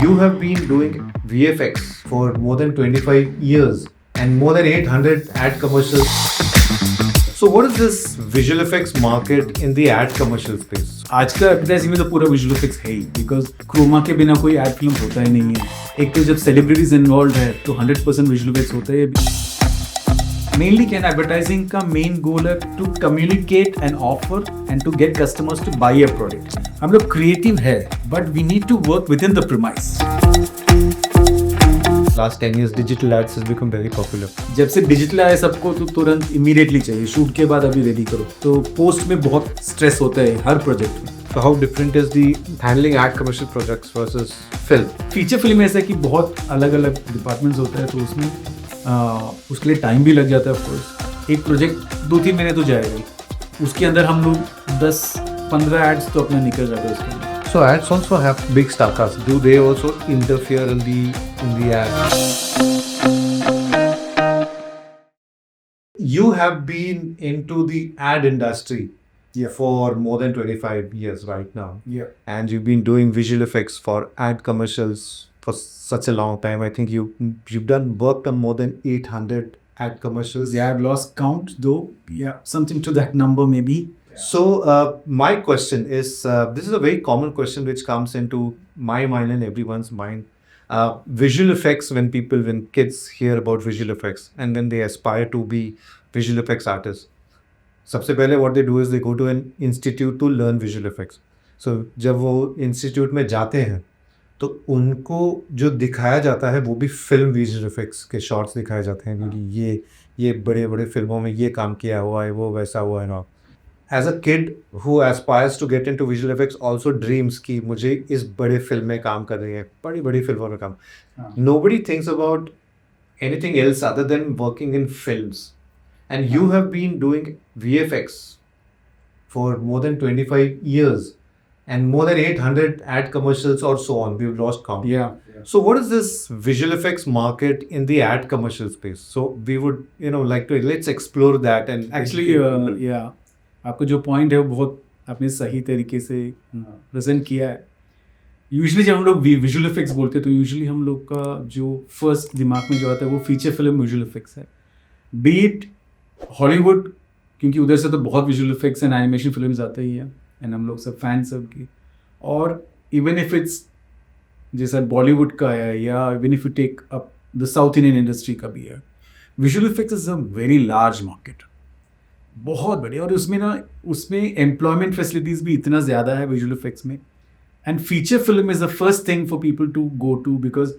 You have been doing VFX for more than 25 years and more than 800 ad commercials. So what is this visual effects market in the ad commercial space? आज का advertising में तो पूरा visual effects है ही, because Croma के बिना कोई ad film होता ही नहीं है. एक तो जब सेलिब्रिटीज इन्वॉल्व है तो 100% विजुअल इफेक्ट्स होता है. मेनली क्या एडवर्टाइजिंग का मेन गोल है to communicate and offer and to get customers to buy a product. हम लोग क्रिएटिव है but we need to work within the premise. Last 10 years, digital ads has become very popular. जब से digital आया सबको तो तुरंत immediately चाहिए, शूट के बाद अभी रेडी करो. तो पोस्ट में बहुत स्ट्रेस होता है हर प्रोजेक्ट में. So how different is the handling ad commercial projects versus film? Feature film ऐसा है कि बहुत अलग अलग डिपार्टमेंट्स होते हैं, तो उसमें उसके लिए टाइम भी लग जाता है. ऑफकोर्स एक प्रोजेक्ट 2-3 महीने तो जाएगा ही. उसके अंदर हम लोग 10-15 एड्स तो अपना निकल जाते हैं उसके अंदर. So ads also have big star cast. Do they also interfere in the ad? You have been into the ad industry for more than 25 years right now. Yeah. And you've been doing visual effects for ad commercials for such a long time. I think you've done worked on more than 800 ad commercials. Yeah, I've lost count though. Yeah, something to that number maybe. So my question is, this is a very common question which comes into my mind and everyone's mind. Visual effects, when kids hear about visual effects and when they aspire to be visual effects artists, सबसे पहले what they do is they go to an institute to learn visual effects. So जब वो institute में जाते हैं तो उनको जो दिखाया जाता है वो भी फिल्म विजुअल इफेक्ट्स के शॉट्स दिखाए जाते हैं, क्योंकि ये बड़े बड़े फिल्मों में ये काम किया हुआ है, वो वैसा हुआ है ना. As a kid who aspires to get into visual effects also dreams कि मुझे इस बड़े फिल्म में काम कर रही है, बड़ी बड़ी फिल्मों में काम. Nobody thinks about anything else other than working in films. And you have been doing VFX for more than 25 years and more than 800 ad commercials or so on. We've lost count. Yeah. So what is this visual effects market in the ad commercial space? So we would, like to, let's explore that. And Actually, yeah. आपको जो point है वो बहुत आपने सही तरीके से present किया है. यूजुअली जब हम लोग विजुअल इफेक्ट्स बोलते हैं तो यूजुअली हम लोग का जो फर्स्ट दिमाग में जो आता है वो फीचर फिल्म विजुअल इफेक्ट्स है. बीट हॉलीवुड, क्योंकि उधर से तो बहुत visual effects and animation films आते ही हैं एंड हम लोग सब फैन सब की. और इवन इफ इट्स जैसा बॉलीवुड का है या even if you take up the South Indian industry का भी है, visual effects is a very large market, बहुत बढ़िया. और उसमें एम्प्लॉयमेंट फैसिलिटीज़ भी इतना ज़्यादा है विजुअल इफेक्ट्स में. And feature film is the first thing for people to go to, because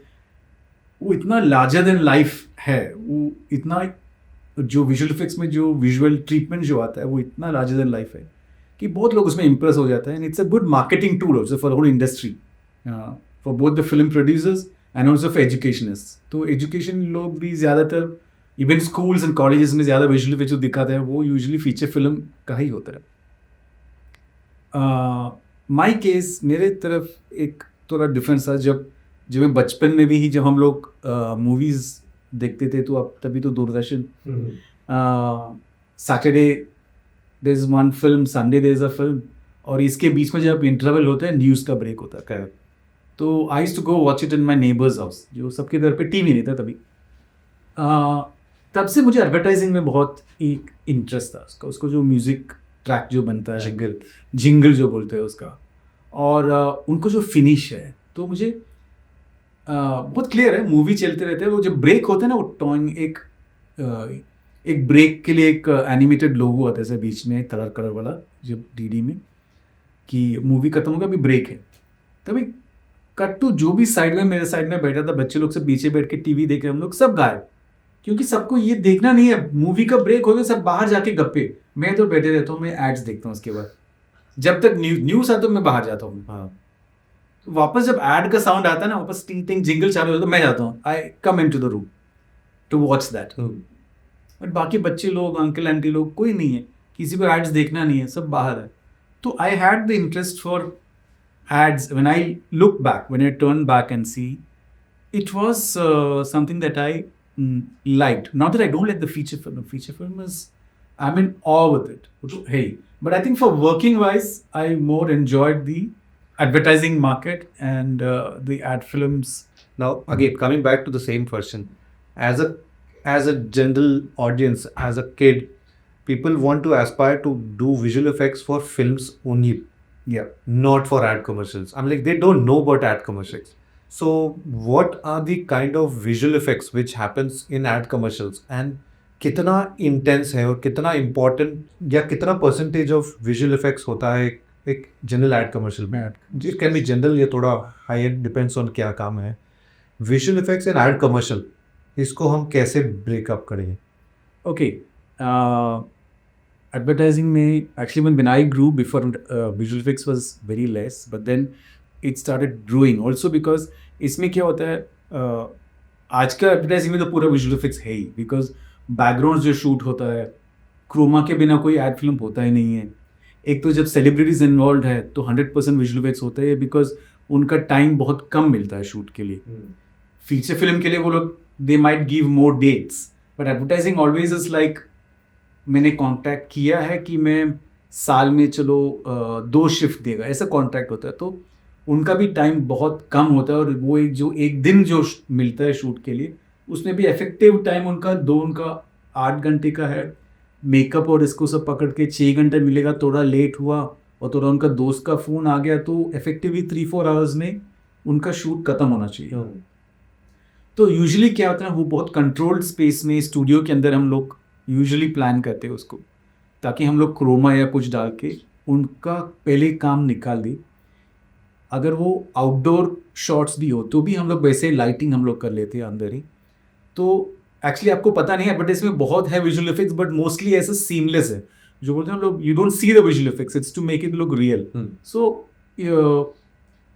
वो इतना लार्जर देन लाइफ है. वो इतना जो विजुअल इफेक्ट्स में जो विजुअल ट्रीटमेंट जो आता है वो इतना लार्जर देन लाइफ है कि बहुत लोग उसमें इम्प्रेस हो जाते हैं. And it's a good marketing tool also for whole industry, for both the film producers and also for educationist. तो एजुकेशन लोग भी ज़्यादातर इवन स्कूल्स एंड कॉलेजेस में ज़्यादा विजुअल इफेक्ट्स जो दिखाते हैं वो यूजुअली फीचर फिल्म का ही होता है. माई केस मेरे तरफ एक थोड़ा डिफरेंस था. जब मैं बचपन में भी ही जब हम लोग मूवीज़ देखते थे तो अब तभी तो Doordarshan, Saturday there is one film, Sunday there is a film, और इसके बीच में जब इंटरवल होता है न्यूज़ का ब्रेक होता है. तो I used to go watch it in my neighbours house, जो सबके घर पे टीवी नहीं था तभी. तब से मुझे एडवर्टाइजिंग में बहुत एक इंटरेस्ट था. उसको जो म्यूज़िक ट्रैक जो बनता है, जिंगल जो बोलते हैं उसका, और उनको जो फिनिश है, तो मुझे बहुत क्लियर है. मूवी चलते रहते हैं, वो जब ब्रेक होते हैं ना, वो टॉइंग एक ब्रेक के लिए एक एनिमेटेड लोगो आता है बीच में कलर वाला, जब डीडी में कि मूवी खत्म होगा अभी ब्रेक है, तभी कट टू जो भी साइड में मेरे साइड में बैठा था, बच्चे लोग सब पीछे बैठ के टीवी देख रहे, हम लोग सब गायब, क्योंकि सबको ये देखना नहीं है. मूवी का ब्रेक हो गया, सब बाहर जाके गप्पे. मैं तो बैठे रहता हूँ, मैं एड्स देखता हूँ. उसके बाद जब तक न्यूज़ आता है मैं बाहर जाता हूँ. हाँ, वापस जब एड का साउंड आता है ना, वापस टिंग टिंग जिंगल चालू होता है, मैं जाता हूँ. I come into the room to watch that. But बाकी बच्चे लोग, अंकल आंटी लोग, कोई नहीं है, किसी को एड्स देखना नहीं है, सब बाहर है. तो I had the interest for ads. When I look back, when I turn back and see, it was something that I liked. Not that I don't like the feature film. The feature film is, I'm in awe with it. Hey, but I think for working wise, I more enjoyed the advertising market and the ad films. Now, again, coming back to the same question, as a general audience, as a kid, people want to aspire to do visual effects for films only, Yeah. not for ad commercials. I'm like, they don't know about ad commercials. So, what are the kind of visual effects which happens in ad commercials, and कितना intense है और कितना important या कितना percentage of visual effects होता है एक general ad commercial में? It can be general या थोड़ा higher, depends on क्या काम है. Visual effects and ad commercial, इसको हम कैसे ब्रेकअप करेंगे? Okay. Advertising में actually when I grew before visual effects was very less, but then it started growing also because इसमें क्या होता है आज का एडवर्टाइजिंग में तो पूरा विजुअल इफेक्ट्स है ही बिकॉज बैकग्राउंड जो शूट होता है क्रोमा के बिना कोई एड फिल्म होता ही नहीं है. एक तो जब सेलिब्रिटीज इन्वॉल्व है तो 100% विजुअल इफेक्ट्स होते हैं बिकॉज उनका टाइम बहुत कम मिलता है शूट के लिए. फीचर फिल्म के लिए वो लोग they might give more dates, but advertising always is like मैंने कॉन्ट्रैक्ट किया है कि मैं साल में चलो 2 शिफ्ट देगा, ऐसा कॉन्ट्रैक्ट होता है. तो उनका भी टाइम बहुत कम होता है और वो एक दिन जो मिलता है शूट के लिए उसमें भी इफेक्टिव टाइम उनका 8 घंटे का है. मेकअप और इसको सब पकड़ के 6 घंटे मिलेगा. थोड़ा लेट हुआ और थोड़ा उनका दोस्त का फ़ोन आ गया तो इफेक्टिवली 3-4 आवर्स में उनका शूट ख़त्म होना चाहिए. तो यूजुअली क्या होता है वो बहुत कंट्रोल्ड स्पेस में स्टूडियो के अंदर हम लोग यूजुअली प्लान करते हैं उसको, ताकि हम लोग क्रोमा या कुछ डाल के उनका पहले काम निकाल दें. अगर वो आउटडोर शॉट्स भी हो तो भी हम लोग वैसे लाइटिंग हम लोग कर लेते हैं अंदर ही. तो एक्चुअली आपको पता नहीं है बट इसमें बहुत है विजुअल इफेक्ट्स, बट मोस्टली ऐसा सीमलेस है. जो बोलते हैं हम लोग, you don't see the visual effects, it's to make it look real. So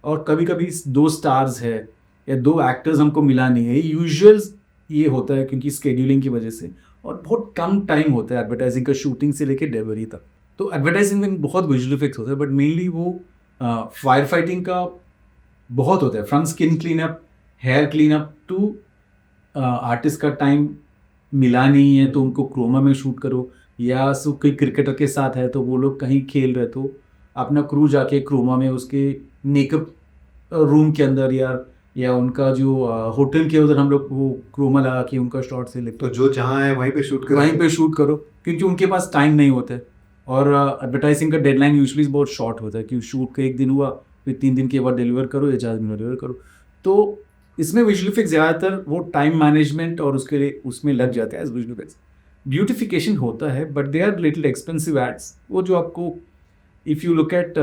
और कभी कभी 2 स्टार्स है या 2 एक्टर्स हमको मिला नहीं है. यूजुअल्स ये होता है क्योंकि स्केड्यूलिंग की वजह से, और बहुत कम टाइम होता है एडवर्टाइजिंग का शूटिंग से लेकर डिलीवरी तक. तो एडवर्टाइजिंग में बहुत विजुअल इफेक्ट्स होता है, बट मेनली वो फायर फाइटिंग का बहुत होता है. From skin cleanup, hair cleanup to artist का टाइम मिला नहीं है तो उनको क्रोमा में शूट करो, या कोई क्रिकेटर के साथ है तो वो लोग कहीं खेल रहे तो अपना क्रू जाके क्रोमा में उसके मेकअप रूम के अंदर या उनका जो होटल के उधर हम लोग वो क्रोमा लगा के उनका शॉट से लेते. तो जो जहाँ है वहीं पे शूट करो क्योंकि उनके पास टाइम नहीं होता है. और एडवर्टाइजिंग का डेडलाइन यूजुअली बहुत शॉर्ट होता है कि शूट का 1 दिन हुआ फिर 3 दिन के बाद डिलीवर करो या 4 दिन में डिलीवर करो. तो इसमें विजुअल इफेक्ट्स ज़्यादातर वो टाइम मैनेजमेंट और उसके लिए उसमें लग जाता है एज विजुअल इफेक्ट्स. ब्यूटिफिकेशन होता है but they are little expensive ads. वो जो आपको if you look at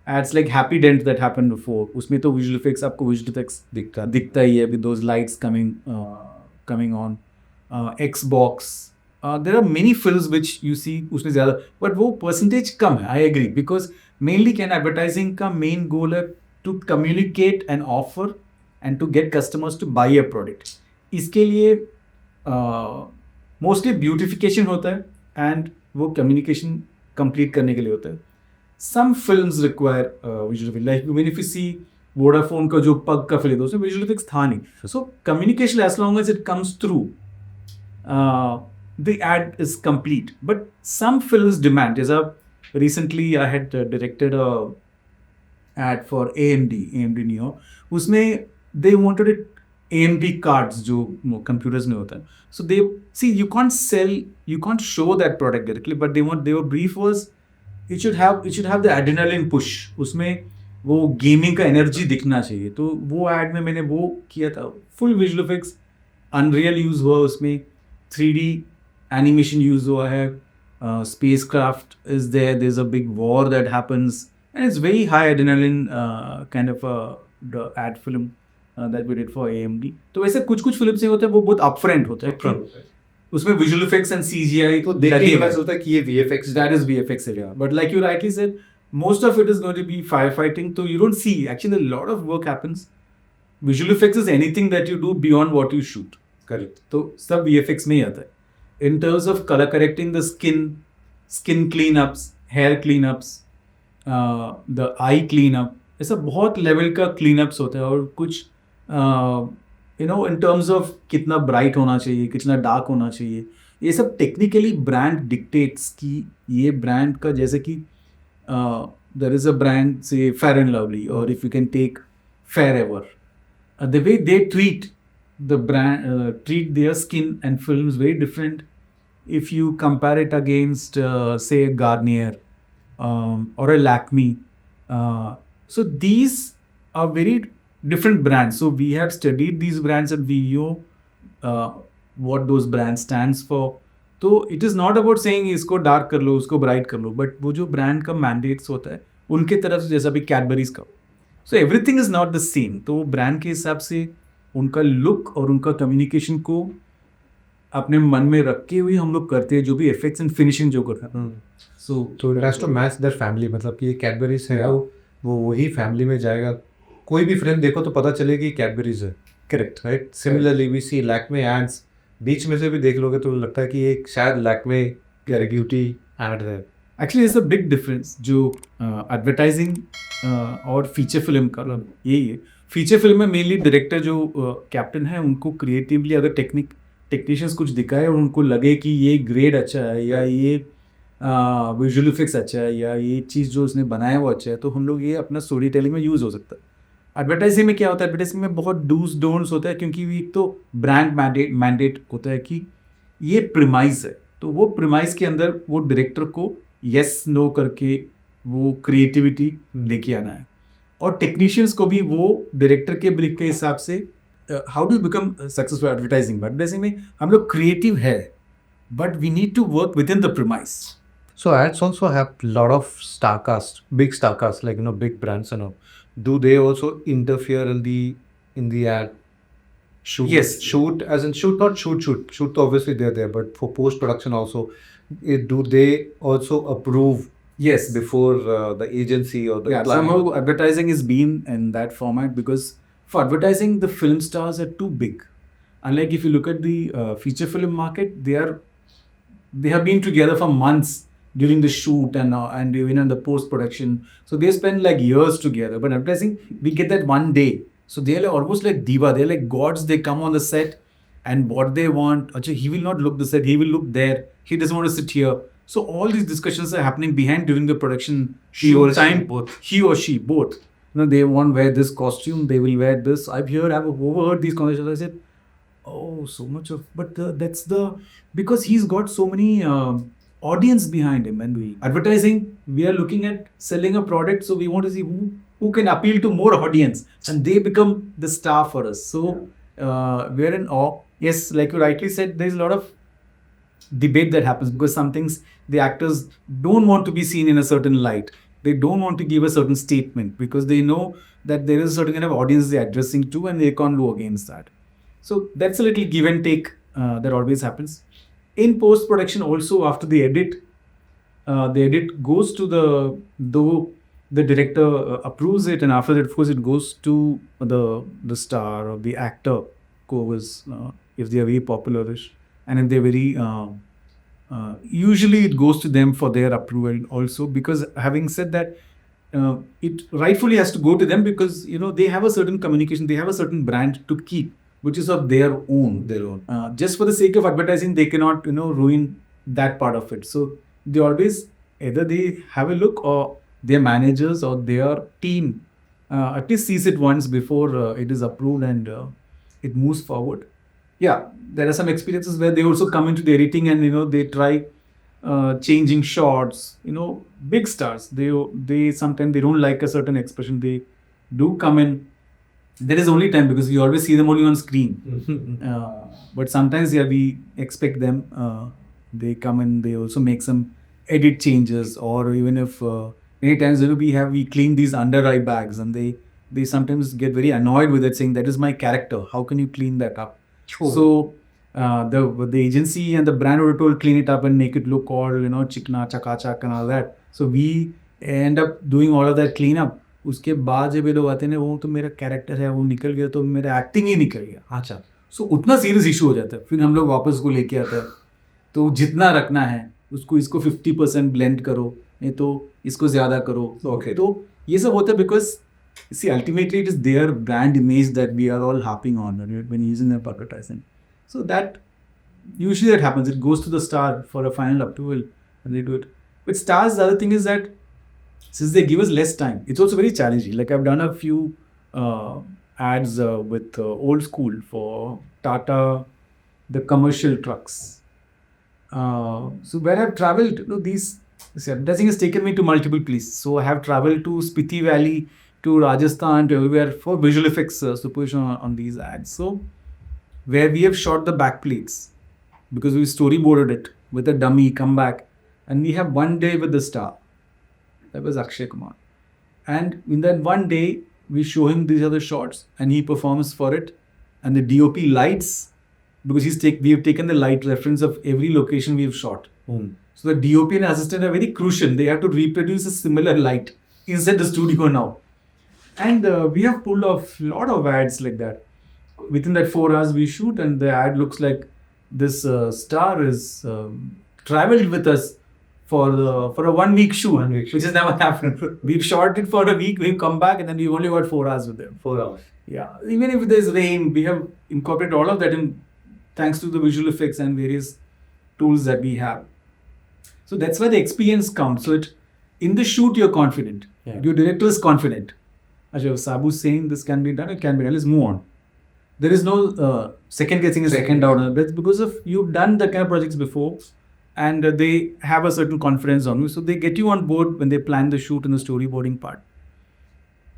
ads like happy dent that happened before, उसमें तो विजुअल इफेक्ट्स आपको विजुअल इफेक्ट्स दिखता ही है with those lights coming on. Xbox, there are many films which you see उसमें ज़्यादा, बट वो परसेंटेज कम है. I agree because mainly can advertising का मेन गोल है to communicate and offer and to get customers to buy a product. इसके लिए mostly beautification होता है एंड वो कम्युनिकेशन कंप्लीट करने के लिए होता है. Some films require visual effect, like when if you see Vodafone का जो पग का फिल्म था उसमें विजुअल इफेक्ट्स था नहीं. So communication as long as it comes through the ad is complete. But some films demand, as recently I had directed a ad for AMD Neo. उसमें they wanted it AMD cards जो computers में होता है. So they see you can't show that product directly, but their brief was it should have the adrenaline push. उसमें वो gaming का energy दिखना चाहिए. तो वो ad में मैंने वो किया था. Full visual effects, unreal use हुआ उसमें, 3D animation यूज हुआ है, spacecraft is there, there's a big war that happens and it's very high adrenaline kind of the ad film that we did for AMD. तो वैसे कुछ film से होते हैं वो बहुत upfront होते हैं, उसमें visual effects and CGI तो देखने के बाद होता है कि ये VFX, that is VFX area. But like you rightly said, most of it is going to be firefighting, so you don't see actually a lot of work happens. Visual effects is anything that you do beyond what you shoot. Correct. तो सब VFX में ही आता है. In terms of color correcting the skin cleanups, hair cleanups, the eye cleanup, ऐसा बहुत level का cleanups होता है. और कुछ in terms of कितना bright होना चाहिए, कितना dark होना चाहिए, ये सब technically brand dictates कि ये brand का, जैसे कि there is a brand, say Fair and Lovely, or if you can take Fair the way they treat the brand, treat their skin and films very different. If you compare it against, say, Garnier or a Lakme, so these are very different brands. So we have studied these brands and we know what those brands stands for. तो it is not about saying इसको dark कर लो उसको bright कर लो, but वो जो brand का mandates होता है उनके तरफ से, जैसा भी कैडबरीज का, so everything is not the same. तो ब्रांड के हिसाब से उनका लुक और उनका कम्युनिकेशन को अपने मन में रख के हुए हम लोग करते हैं, जो भी इफेक्ट्स एंड फिनिशिंग जो करते हैं. तो it has to match their family. मतलब कि ये कैडबरीज है, वो वही फैमिली में जाएगा. कोई भी फिल्म देखो तो पता चलेगा कि कैडबरीज है. Correct, right. Similarly we see Lakme ads. बीच में से भी देख लोगे तो लगता है कि एक शायद लैक्मे ब्यूटी एड है. Actually it's a big difference जो एडवर्टाइजिंग और फीचर फिल्म का. यही है, फीचर फिल्म में मेनली डायरेक्टर जो कैप्टन है उनको क्रिएटिवली अगर टेक्नीशियंस कुछ दिखाए और उनको लगे कि ये ग्रेड अच्छा है या ये विजुअल इफेक्ट्स अच्छा है या ये चीज़ जो उसने बनाया वो अच्छा है, तो हम लोग ये अपना स्टोरी टेलिंग में यूज़ हो सकता है. एडवर्टाइजिंग में क्या होता है, एडवर्टाइजिंग में बहुत डूज डोंट्स होता है, क्योंकि एक तो ब्रांड मैंडेट होता है कि ये प्रीमाइज है, तो वो प्रीमाइज के अंदर वो डायरेक्टर को यस नो करके वो क्रिएटिविटी लेके आना है, और टेक्नीशियंस को भी वो डायरेक्टर के ब्रीफ के हिसाब से how do become successful advertising. Advertising में हम लोग क्रिएटिव है, but we need to work within the premise. So ads also have lot of star cast, big star cast, like big brands and all. Do they also interfere in the ad shoot? Yes. Shoot as in shoot, not shoot. Shoot obviously they're there, but for post production also, do they also approve? Yes. Before the agency or the client? Somehow advertising is been in that format because for advertising the film stars are too big. Unlike if you look at the feature film market, they have been together for months during the shoot and even in the post production. So they spend like years together. But advertising, we get that one day. So they're like almost like diva. They're like gods. They come on the set and what they want. Achha, he will not look the set. He will look there. He doesn't want to sit here. So all these discussions are happening behind during the production shoot time. He or she both. They want to wear this costume. They will wear this. I've overheard these conversations. I said, oh, so much of. But that's because he's got so many audience behind him, and advertising, we are looking at selling a product, so we want to see who can appeal to more audience, and they become the star for us. So we are in awe. Yes, like you rightly said, there is a lot of debate that happens because some things the actors don't want to be seen in a certain light. They don't want to give a certain statement because they know that there is a certain kind of audience they're addressing to, and they can't go against that. So that's a little give and take that always happens. In post-production also, after the edit goes to though the director approves it, and after that, of course, it goes to the star or the actor who was, if they are very popularish, and if they're very, usually it goes to them for their approval also, because having said that, it rightfully has to go to them because, they have a certain communication, they have a certain brand to keep, which is of their own. Just for the sake of advertising, they cannot, ruin that part of it. So they always, either they have a look or their managers or their team at least sees it once before it is approved and it moves forward. Yeah, there are some experiences where they also come into the editing and, they try changing shots. Big stars, they sometimes they don't like a certain expression. They do come in. There is only time because we always see them only on screen. But sometimes, we expect them. They come and they also make some edit changes, or even if many times we clean these under eye bags, and they sometimes get very annoyed with it, saying that is my character. How can you clean that up? True. So the agency and the brand were told clean it up and make it look all chikna, chakachak and all that. So we end up doing all of that cleanup. उसके बाद जब ये लोग आते हैं वो तो मेरा कैरेक्टर है वो निकल गया तो मेरा एक्टिंग ही निकल गया. अच्छा. सो उतना सीरियस इशू हो जाता है. फिर हम लोग वापस को लेके आते हैं, तो जितना रखना है उसको इसको 50% ब्लेंड करो, नहीं तो इसको ज़्यादा करो. Okay. तो ये सब होता है because see ultimately it is their brand image that we are all harping on when using their advertising. So that usually that happens. It goes to the star for a final approval and they do it. With stars, the other thing is that since they give us less time, it's also very challenging. Like I've done a few ads with Old School for Tata, the commercial trucks. So where I've traveled, these advertising has taken me to multiple places. So I have traveled to Spiti Valley, to Rajasthan, to everywhere for visual effects supervision on these ads. So where we have shot the back plates because we storyboarded it with a dummy, come back, and we have one day with the star. That was Akshay Kumar. And in that one day, we show him these other shots and he performs for it. And the DOP lights, because we have taken the light reference of every location we have shot. So the DOP and assistant are very crucial. They have to reproduce a similar light inside the studio now. And we have pulled off a lot of ads like that. Within that 4 hours we shoot, and the ad looks like this star is traveled with us for a 1 week shoot, which has never happened. We've shot it for a week, we've come back, and then we've only got 4 hours with them. 4 hours. Yeah, even if there's rain, we have incorporated all of that in, thanks to the visual effects and various tools that we have. So that's where the experience comes. So in the shoot, you're confident. Yeah. Your director is confident. Ajay, Sabu's saying this can be done, it can be done. Let's move on. There is no second guessing a second out. That's because of you've done the kind of projects before, and they have a certain confidence on you. So they get you on board when they plan the shoot and the storyboarding part.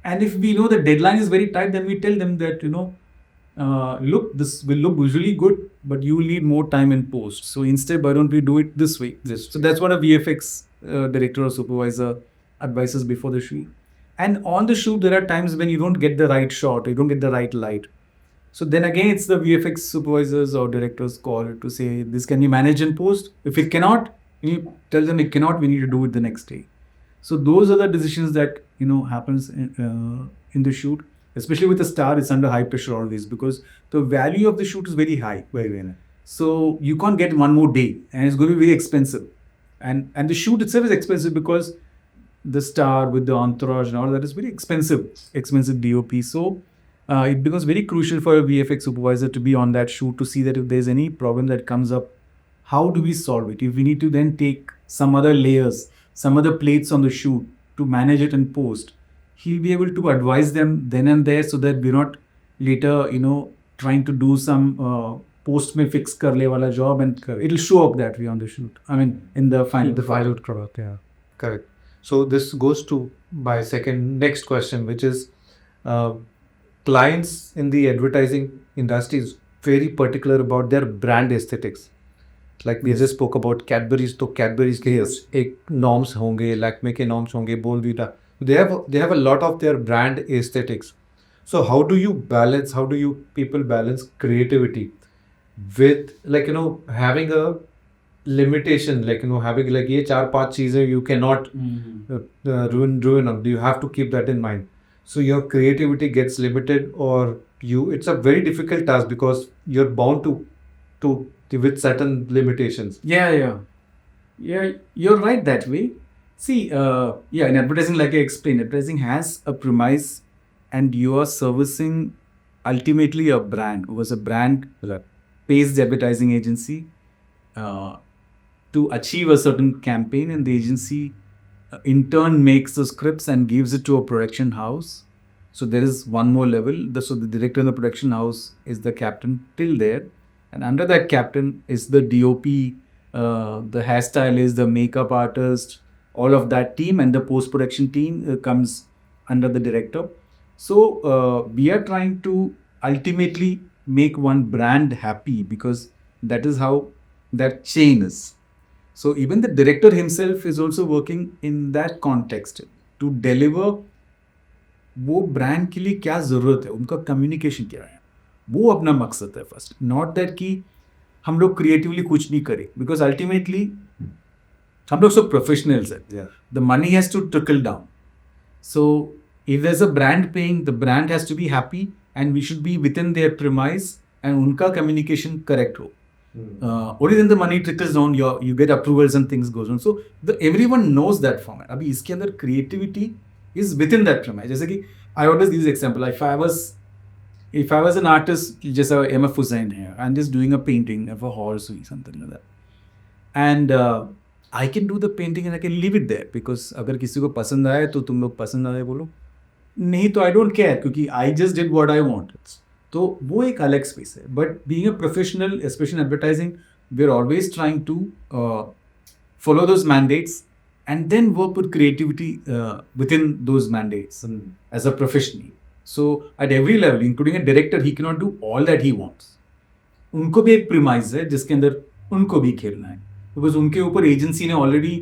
And if we know the deadline is very tight, then we tell them that, look, this will look visually good, but you will need more time in post. So instead, why don't we do it this way? So that's what a VFX director or supervisor advises before the shoot. And on the shoot, there are times when you don't get the right shot, you don't get the right light. So then again, it's the VFX supervisors or directors' call to say, this can be managed in post. If it cannot, you tell them it cannot, we need to do it the next day. So those are the decisions that, happens in the shoot. Especially with a star, it's under high pressure always because the value of the shoot is very high. Very. So you can't get one more day and it's going to be very expensive. And the shoot itself is expensive because the star with the entourage and all that is very expensive DOP. So it becomes very crucial for a VFX supervisor to be on that shoot to see that if there's any problem that comes up, how do we solve it? If we need to then take some other layers, some other plates on the shoot to manage it in post, he'll be able to advise them then and there so that we're not later, trying to do some post mein fix kar le wala job and it'll show up that way on the shoot. I mean, in the final product, yeah. Correct. So this goes to my next question, which is clients in the advertising industry is very particular about their brand aesthetics. Like we just spoke about Cadbury's, तो Cadbury's के एक norms होंगे, Lakme के norms होंगे, Bournvita. They have a lot of their brand aesthetics. So how do you people balance creativity with having a limitation, having ये 4-5 चीजें you cannot ruin on. You have to keep that in mind. So your creativity gets limited, or it's a very difficult task because you're bound to with certain limitations. Yeah, you're right that way. See, in advertising, like I explained, advertising has a premise and you are servicing ultimately a brand. Who was a brand pays the advertising agency to achieve a certain campaign, and the agency in turn makes the scripts and gives it to a production house. So there is one more level. So the director in the production house is the captain till there. And under that captain is the DOP, the hairstylist, the makeup artist, all of that team, and the post-production team comes under the director. So we are trying to ultimately make one brand happy because that is how that chain is. So even the director himself is also working in that context to deliver वो brand के लिए क्या ज़रूरत है, उनका communication क्या है, वो अपना मकसद है फर्स्ट. नॉट दैट कि हम लोग क्रिएटिवली कुछ नहीं करें, बिकॉज अल्टीमेटली हम लोग सब प्रोफेशनल्स हैं. The money has to trickle down. So if there is a brand paying, the brand has to be happy and we should be within their premise and उनका communication correct हो. Only then the money trickles down, you get approvals and things goes on. So everyone knows that format. अभी इसके अंदर creativity is within that premise. जैसे कि I always give this example. If I was an artist, जैसा MF Hussain है, and just doing a painting of a horse or something like that, and I can do the painting and I can leave it there, because अगर किसी को पसंद आए तो तुम लोग पसंद आए बोलो, नहीं तो आई डोंट केयर, क्योंकि I just did what I want. तो वो एक अलग स्पेस है. But being a professional, specially advertising, we are always trying to follow those mandates and then work with creativity within those mandates as a professional. So at every level, including a director, he cannot do all that he wants. उनको भी एक premise है जिसके अंदर उनको भी खेलना है, बिकॉज उनके ऊपर एजेंसी ने ऑलरेडी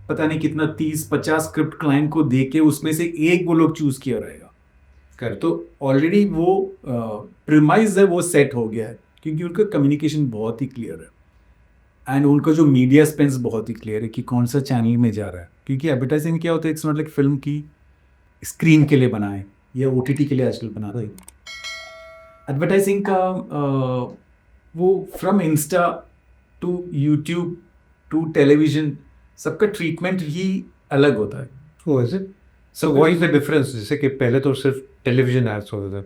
पता नहीं कितना 30-50 स्क्रिप्ट क्लाइंट को दे के उसमें से एक वो लोग चूज किया रहेगा. तो ऑलरेडी वो प्रीमाइज है, वो सेट हो गया है, क्योंकि उनका कम्युनिकेशन बहुत ही क्लियर है एंड उनका जो मीडिया स्पेंस बहुत ही क्लियर है कि कौन सा चैनल में जा रहा है. क्योंकि एडवर्टाइजिंग क्या होता है, इट्स नॉट लाइक फिल्म की स्क्रीन के लिए बनाए या OTT के लिए आजकल बना रहे. एडवर्टाइजिंग का वो from Insta to YouTube to television, सबका ट्रीटमेंट ही अलग होता है. Oh, is it? So what is the difference? जैसे कि पहले तो सिर्फ टेलीविजन एड्स होते थे,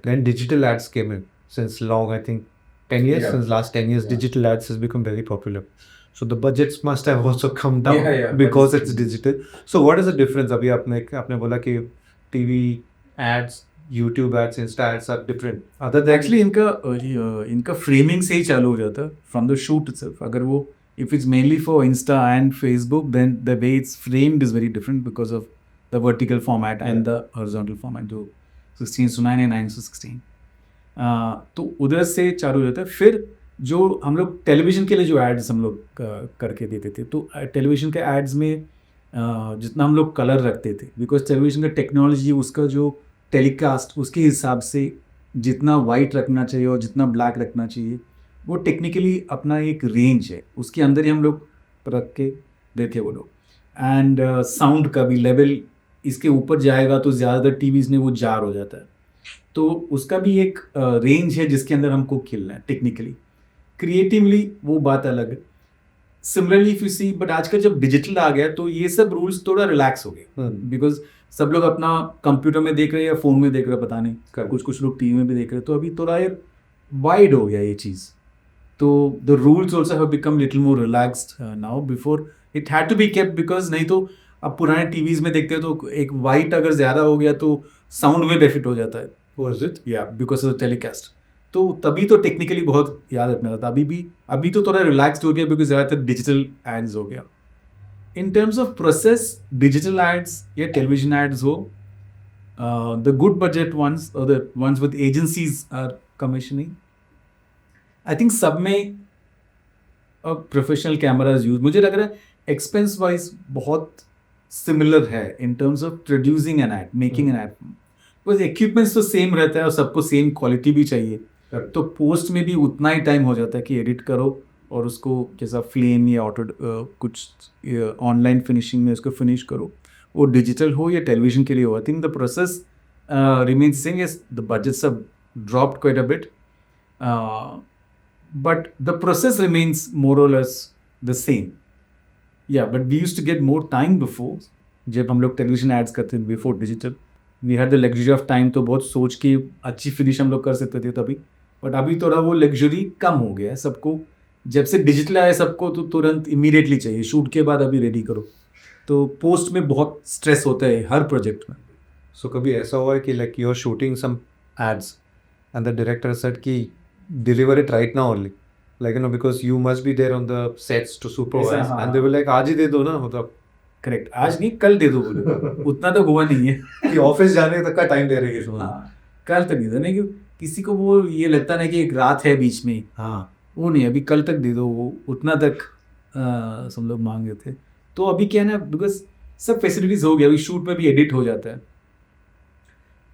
then digital ads came in since long, I think 10 years, Yeah. since last 10 years, digital ads has become very popular. So the budgets must have also come down Yeah, because budgets. it's digital. So what is the difference? अभी आपने बोला कि TV ads, YouTube ads, Insta ads are different. Other than actually इनका framing से ही चालू हो जाता है फ्रॉम द शूट इटसेल्फ. अगर वो if it's mainly for Insta and Facebook, then the way it's framed is very different because of the vertical format and the horizontal format, जो 16:9 and 9:16. तो उधर से चालू हो जाता है. फिर जो हम लोग टेलीविजन के लिए जो एड्स हम लोग करके देते थे, तो टेलीविजन के एड्स में जितना हम लोग कलर रखते थे, बिकॉज टेलीविजन का टेक्नोलॉजी, उसका जो टेलीकास्ट, उसके हिसाब से जितना वाइट रखना चाहिए और जितना ब्लैक रखना चाहिए, वो टेक्निकली अपना एक रेंज है, उसके अंदर ही हम लोग रख के देते वो लोग. एंड साउंड का भी लेवल इसके ऊपर जाएगा तो ज़्यादातर टीवीज़ में वो जार हो जाता है. तो उसका भी एक रेंज है जिसके अंदर हमको खेलना है. टेक्निकली, क्रिएटिवली वो बात अलग है. Similarly if you see, but आजकल जब डिजिटल आ गया तो ये सब रूल्स थोड़ा रिलैक्स हो गए, बिकॉज सब लोग अपना कंप्यूटर में देख रहे हैं या फ़ोन में देख रहे हैं, पता नहीं, कुछ लोग टीवी में भी देख रहे हैं. तो अभी थोड़ा ये वाइड हो गया ये चीज़. तो the rules also have become little more relaxed now. Before it had to be kept, because नहीं तो अब पुराने टीवीज़ में देखते हैं तो एक वाइट अगर ज़्यादा हो गया तो साउंड में बेनिफिट हो जाता है. was it? या बिकॉज ऑफ द टेलीकास्ट. तो तभी तो टेक्निकली बहुत याद रखना था. अभी तो थोड़ा रिलैक्स्ड हो गया बिकॉज ज़्यादातर डिजिटल एड्स हो गया. In terms of process, digital ads या टेलीविजन एड्स हो, द गुड बजट वंस और the ones with agencies are commissioning, I think सब में प्रोफेशनल कैमराज यूज, मुझे लग रहा है एक्सपेंस वाइज बहुत सिमिलर है in terms of producing an ad, making an ad. Because equipments तो सेम रहता है और सबको सेम क्वालिटी भी चाहिए. तो पोस्ट में भी उतना ही टाइम हो जाता है कि एडिट करो और उसको जैसा फ्लेम या ऑटो कुछ ऑनलाइन फिनिशिंग में उसको फिनिश करो, वो डिजिटल हो या टेलीविजन के लिए हो. I think the process remains same. Yes, the budgets have dropped quite a bit, but the process remains more or less the same. Yeah, but we used to get more time before. जब हम लोग television ads करते थे before digital, we had the luxury of time, तो बहुत सोच के अच्छी फिनिश हम लोग कर सकते थे तभी. बट अभी थोड़ा वो लग्जरी कम हो गया है. सबको जब से डिजिटल आया सबको तो तुरंत इमीडिएटली चाहिए, शूट के बाद अभी रेडी करो. तो पोस्ट में बहुत स्ट्रेस होता है हर प्रोजेक्ट में. So कभी ऐसा हुआ है कि like you're shooting some ads and the director said कि deliver it right now only, like you know, because you must be there on the sets to supervise, ऐसा, हाँ. and they were like आज ही दे दो ना, मतलब correct, आज नहीं कल दे दो बोले. उतना तो हुआ नहीं है कि ऑफिस जाने तक का टाइम दे रही है. हाँ, कल तक दे दो. नहीं, किसी को वो ये लगता ना कि एक रात है बीच में, हाँ, वो नहीं, अभी कल तक दे दो, वो उतना तक सब लोग मांग रहे थे. तो अभी क्या है ना, बिकॉज सब फैसिलिटीज हो गया, अभी शूट में भी एडिट हो जाता है.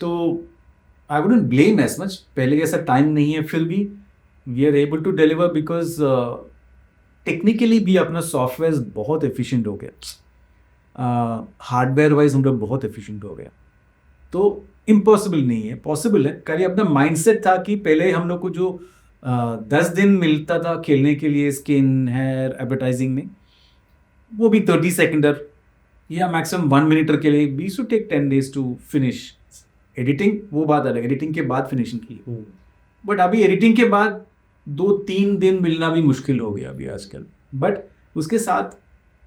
तो I wouldn't blame as much, पहले जैसा टाइम नहीं है, फिर भी we are able to deliver because technically भी अपना सॉफ्टवेयर बहुत एफिशिएंट हो गया. हार्डवेयर वाइज हम लोग बहुत एफिशिएंट हो गया. तो इम्पॉसिबल नहीं है, पॉसिबल है. खाली अपना माइंडसेट था कि पहले हम लोग को जो 10 दिन मिलता था खेलने के लिए स्किन, हेयर, एडवर्टाइजिंग में, वो भी 30 सेकेंडर या मैक्सिमम 1 मिनटर के लिए. We should take 10 days to finish. Editing वो बात अलग, एडिटिंग के बाद फिनिशिंग की. बट अभी एडिटिंग के बाद 2-3 दिन मिलना भी मुश्किल हो गया अभी आजकल. बट उसके साथ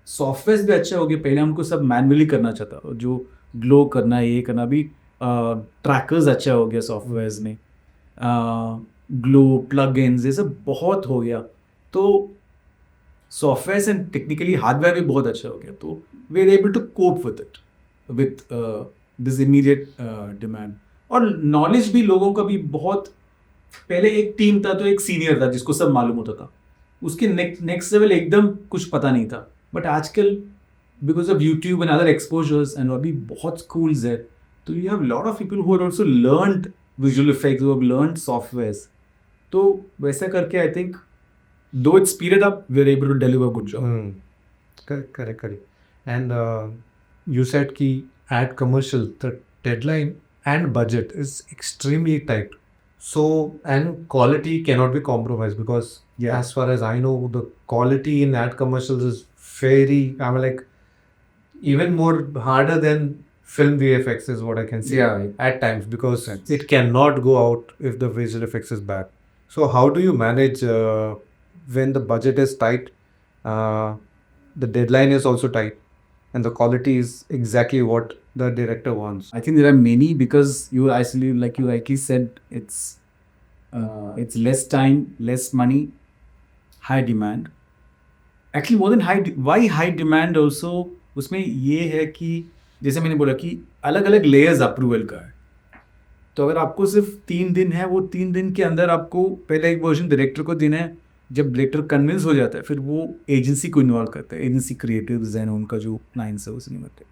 सॉफ्टवेयर भी अच्छा हो गया. पहले हमको सब मैनुअली करना चाहता, जो ग्लो करना, ये करना. अभी ट्रैकर्स अच्छा हो गया सॉफ्टवेयर्स में, ग्लो प्लगइन्स ये सब बहुत हो गया. तो सॉफ्टवेयर एंड टेक्निकली हार्डवेयर भी बहुत अच्छा हो गया. तो we are able to cope with it, with this immediate demand. और नॉलेज भी लोगों का भी बहुत. पहले एक टीम था तो एक सीनियर था जिसको सब मालूम होता था, उसके नेक्स्ट लेवल एकदम कुछ पता नहीं था. बट आजकल because of YouTube and other exposures and अभी बहुत स्कूल्स है, तो you have lot of people who are also learned visual effects, who have learned softwares. तो वैसा करके I think though it's speeded up, we are able to deliver good job. Correct. And you said ki ad commercial, the deadline and budget is extremely tight. So, and quality cannot be compromised because Yeah. as far as I know, the quality in ad commercials is very, I mean, like, even more harder than film VFX is what I can say Yeah. at times, because Right. it cannot go out if the visual effects is bad. So how do you manage when the budget is tight, the deadline is also tight, and the quality is exactly what the director wants? I think there are many, because you actually, like you rightly said, it's less time, less money, high demand. Actually, more than why high demand also, उसमें ये है कि जैसे मैंने बोला कि अलग अलग लेयर्स अप्रूवल का है. तो अगर आपको सिर्फ 3 दिन है, वो 3 दिन के अंदर आपको पहले एक वर्जन डायरेक्टर को देना है. जब डायरेक्टर कन्विंस हो जाता है, फिर वो एजेंसी को इन्वॉल्व करता है. एजेंसी क्रिएटिव्स हैं, उनका जो क्लाइंट्स है उस निमित्त,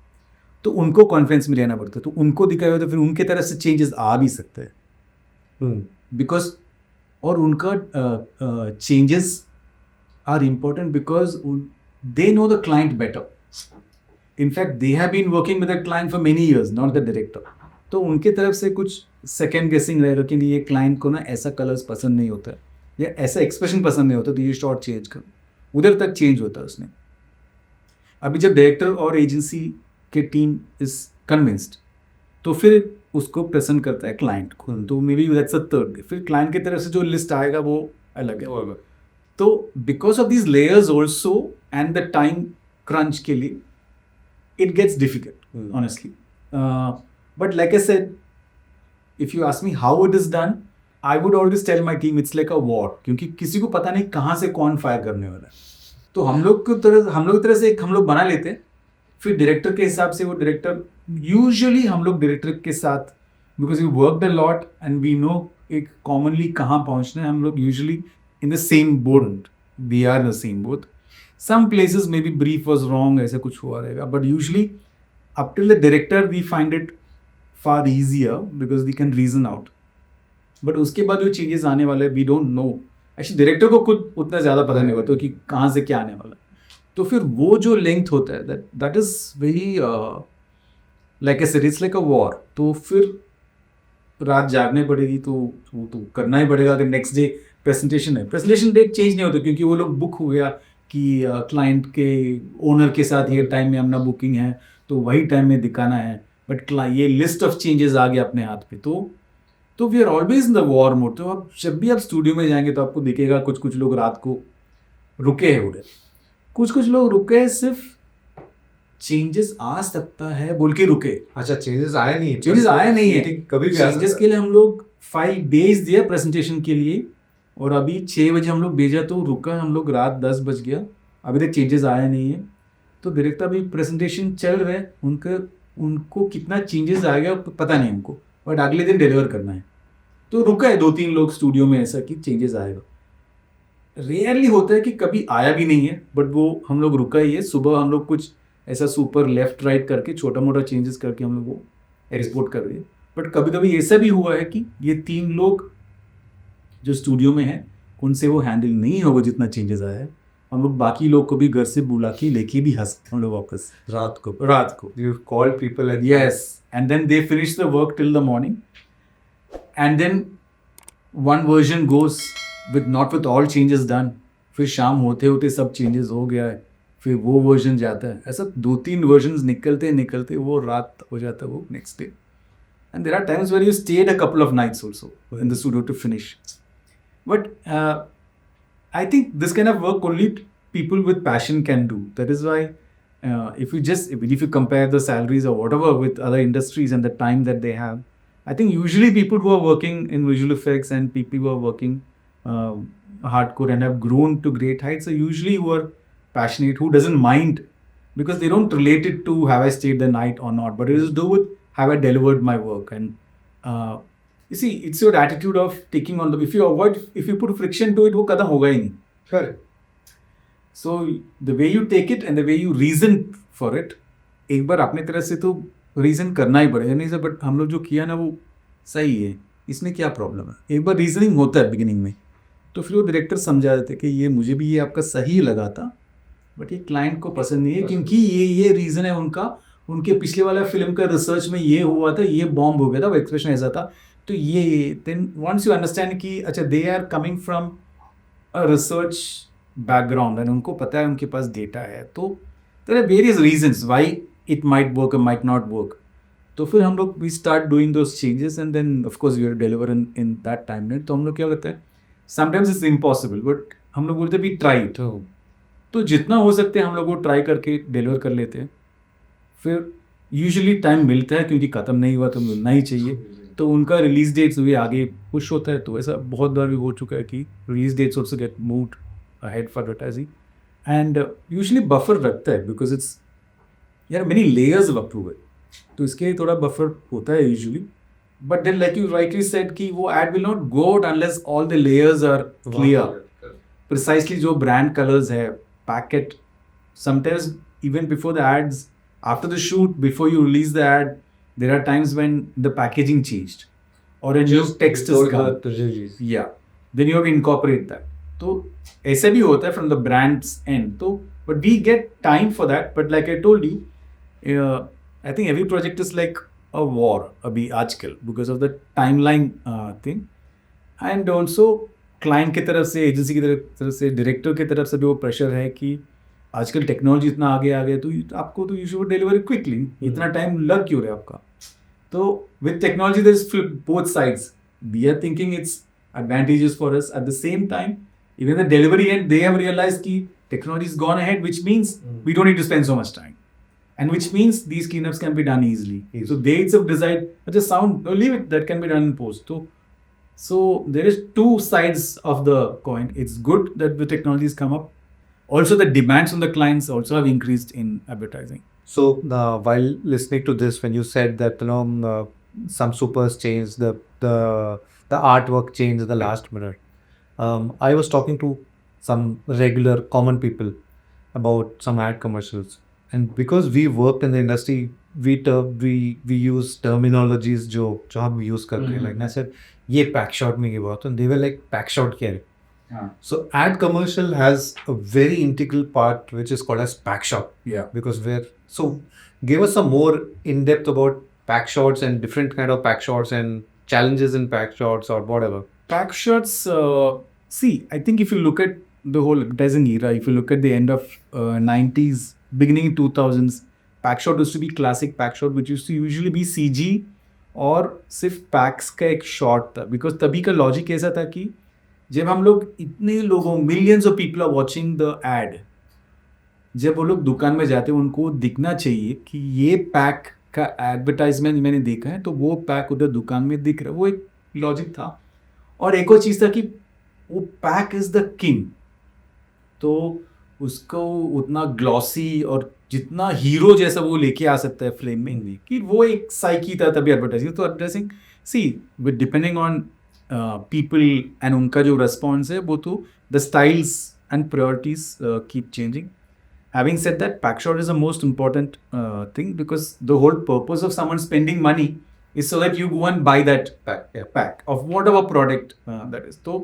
तो उनको कॉन्फ्रेंस में लेना पड़ता है. तो उनको दिखाया हुआ, तो फिर उनके तरफ से चेंजेस आ भी सकते हैं, बिकॉज और उनका changes are important because they know the client better. In fact they have been working with the client for many years, not the director. तो उनके तरफ से कुछ सेकेंड गेसिंग रहेगा कि ये क्लाइंट को ना ऐसा कलर्स पसंद नहीं होता है, या ऐसा एक्सप्रेशन पसंद नहीं होता, तो ये शॉट चेंज कर. उधर तक चेंज होता है उसने. अभी जब डायरेक्टर और एजेंसी के टीम इज कन्विंस्ड, तो फिर उसको प्रेजेंट करता है क्लाइंट को. तो may be that's a third day. फिर क्लाइंट की तरफ से जो लिस्ट आएगा वो अलग है. तो because of these layers also and the time crunch के लिए it gets difficult, honestly. But like I said, if you ask me how it is done, I would always tell my team it's like a war, क्योंकि किसी को पता नहीं कहाँ से कौन फायर करने वाला है. तो हम लोग की तरह से एक हम लोग बना लेते हैं. फिर डायरेक्टर के हिसाब से वो डायरेक्टर, यूजुअली हम लोग डायरेक्टर के साथ, because we work the lot and we know एक कॉमनली कहाँ पहुँचना है. हम लोग usually in the same boat, we are in the same boat. Some places maybe brief was wrong, ऐसा कुछ हुआ रहेगा, but usually up till the director we find it far easier because we can reason out. But उसके बाद जो changes आने वाले we don't know. Actually director को खुद उतना ज़्यादा पता नहीं होता कि कहाँ से क्या आने वाला. तो फिर वो जो लेंथ होता है that is very like I said, it's like a war. तो फिर रात जागने पड़ेगी, तो करना ही पड़ेगा. अगर नेक्स्ट डे प्रेजेंटेशन है, प्रेजेंटेशन डेट चेंज नहीं होता क्योंकि वो लोग बुक हो गया कि क्लाइंट के ओनर के साथ ये टाइम में अपना बुकिंग है, तो वही टाइम में दिखाना है. बट ये लिस्ट ऑफ चेंजेस आ गया अपने हाथ पे, तो we are always in the war mode. तो आप जब भी आप स्टूडियो में जाएंगे तो आपको दिखेगा कुछ लोग रात को रुके हैं उधर, कुछ लोग रुके हैं, सिर्फ चेंजेस आ सकता है बोल के रुके. अच्छा, चेंजेस आया नहीं है. चेंजेस आया नहीं है. कभी भी चेंजेस के लिए हम लोग 5 days दिया प्रेजेंटेशन के लिए, और अभी 6 बजे हम लोग भेजा तो रुका हम लोग, रात 10 बज गया, अभी तक चेंजेस आया नहीं है. तो डायरेक्टर अभी प्रेजेंटेशन चल रहा है, उनको कितना चेंजेस आ गया पता नहीं हमको, बट अगले दिन डिलीवर करना है. तो रुका है 2-3 लोग स्टूडियो में ऐसा कि चेंजेस आएगा. रेयरली होता है कि कभी आया भी नहीं है, बट वो हम लोग रुका ही है. सुबह हम लोग कुछ ऐसा सुपर लेफ्ट राइट करके छोटा मोटा चेंजेस करके हम लोग वो एक्सपोर्ट कर रहे हैं. बट कभी कभी ऐसा भी हुआ है कि ये 3 लोग जो स्टूडियो में है उनसे वो हैंडल नहीं होगा जितना चेंजेस आया है. हम लोग बाकी लोग को भी घर से बुला के लेके भी हंस हम लोग वापस रात को you call people and yes, and then they finish the work till the morning, and then one version goes not with all changes done. फिर शाम होते होते सब चेंजेस हो गया है, फिर वो वर्जन जाता है. ऐसा 2-3 वर्जन निकलते वो रात हो जाता है वो next day. And there are times where you stayed a couple of nights also in the studio to finish. But I think this kind of work only people with passion can do. That is why if you compare the salaries or whatever with other industries and the time that they have, I think usually people who are working in visual effects and people who are working hardcore and have grown to great heights are usually who are passionate, who doesn't mind, because they don't relate it to have I stayed the night or not, but it is to do with have I delivered my work. And you see, it's your attitude of taking on the, if you put friction to it, वो खत्म होगा ही नहीं. Correct. So the way you take it and the way you reason for it, एक बार अपने तरह से तो reason करना ही पड़ेगा. नहीं सर, बट हम लोग जो किया ना वो सही है, इसमें क्या प्रॉब्लम है, एक बार रीजनिंग होता है बिगिनिंग में, तो फिर वो डायरेक्टर समझा देते कि ये मुझे भी ये आपका सही लगा था, बट ये क्लाइंट को पसंद नहीं है क्योंकि ये रीज़न है उनका, उनके पिछले वाला फिल्म का रिसर्च में ये हुआ था, ये बॉम्ब हो गया था, वो एक्सप्रेशन ऐसा था. तो ये देन वंस यू अंडरस्टैंड कि अच्छा they are coming from a research background and उनको पता है, उनके पास डेटा है, तो there are various reasons why it might work और माइट नॉट वर्क. तो फिर हम लोग we start doing those changes and then of course we are deliver in that time net. तो हम लोग क्या करते हैं, समटाइम्स इट्स इम्पॉसिबल बट हम लोग बोलते हैं वी ट्राई. तो जितना हो सकते हैं हम लोग वो ट्राई करके डिलीवर कर लेते हैं. फिर यूजुअली टाइम मिलता है क्योंकि ख़त्म नहीं हुआ तो मिलना ही चाहिए, तो उनका रिलीज डेट्स भी आगे पुश होता है. तो ऐसा बहुत बार भी हो चुका है कि release dates also get moved ahead for advertising and usually buffer रखता है बिकॉज इट्स यार मेनी लेयर्स ऑफ अप्रूवल, तो इसके लिए थोड़ा बफर होता है usually. But then like you rightly said कि वो ad will not go out unless all the layers are clear. Precisely जो ब्रांड कलर्स है, packet, sometimes even before the ads, after the shoot, before you release the ad, there are times when the packaging changed or a new text is come. Yeah, then you have to incorporate that. तो ऐसे भी होता है from the brand's end. तो but we get time for that. But like I told you, I think every project is like a war अभी आजकल because of the timeline thing. And also client की तरफ से, agency की तरफ से, director की तरफ से भी वो प्रेशर है कि आजकल टेक्नोलॉजी इतना आगे आ गया तो आपको तो यू शुड डिलीवर क्विकली, इतना टाइम लग क्यों रहा है आपका. तो with technology there is both sides. We are thinking it's advantages for us, at the same time even the delivery and they have realised कि technology is gone ahead, which means we don't need to spend so much time and which means these cleanups can be done easily. So they itself decide, just sound, leave it, that can be done in post. So there is two sides of the coin. It's good that the technologies come up. Also, the demands on the clients also have increased in advertising. So while listening to this, when you said that some supers changed, the artwork changed at the last minute, I was talking to some regular common people about some ad commercials, and because we worked in the industry, we use terminologies जो हम use करते हैं. Like I said, ये pack shot में ये बात, and they were like pack shot क्या है? So ad commercial has a very integral part which is called as pack shot. Yeah. Because so give us some more in depth about pack shots and different kind of pack shots and challenges in pack shots or whatever. Pack shots, see, I think if you look at the whole advertising era, if you look at the end of 90s, beginning 2000s, pack shot used to be classic pack shot, which used to usually be CG और सिर्फ PACS का एक shot था. Because तभी का logic ऐसा था कि जब हम लोग इतने लोगों, millions of people are watching the ad, जब वो लोग दुकान में जाते हैं उनको दिखना चाहिए कि ये पैक का एडवर्टाइजमेंट मैंने देखा है, तो वो पैक उधर दुकान में दिख रहा है. वो एक लॉजिक था. और एक और चीज़ था कि वो पैक इज़ द किंग, तो उसको उतना ग्लॉसी और जितना हीरो जैसा वो लेके आ सकता है फ्लेमिंग में, कि वो एक साइकी था तभी एडवर्टाइजिंग. तो advertising see with depending on people and उनका जो रेस्पॉन्स है, वो तो the styles and priorities keep changing. Having said that, pack shot is the most important thing because the whole purpose of someone spending money is so that you go and buy that pack of whatever product that is. So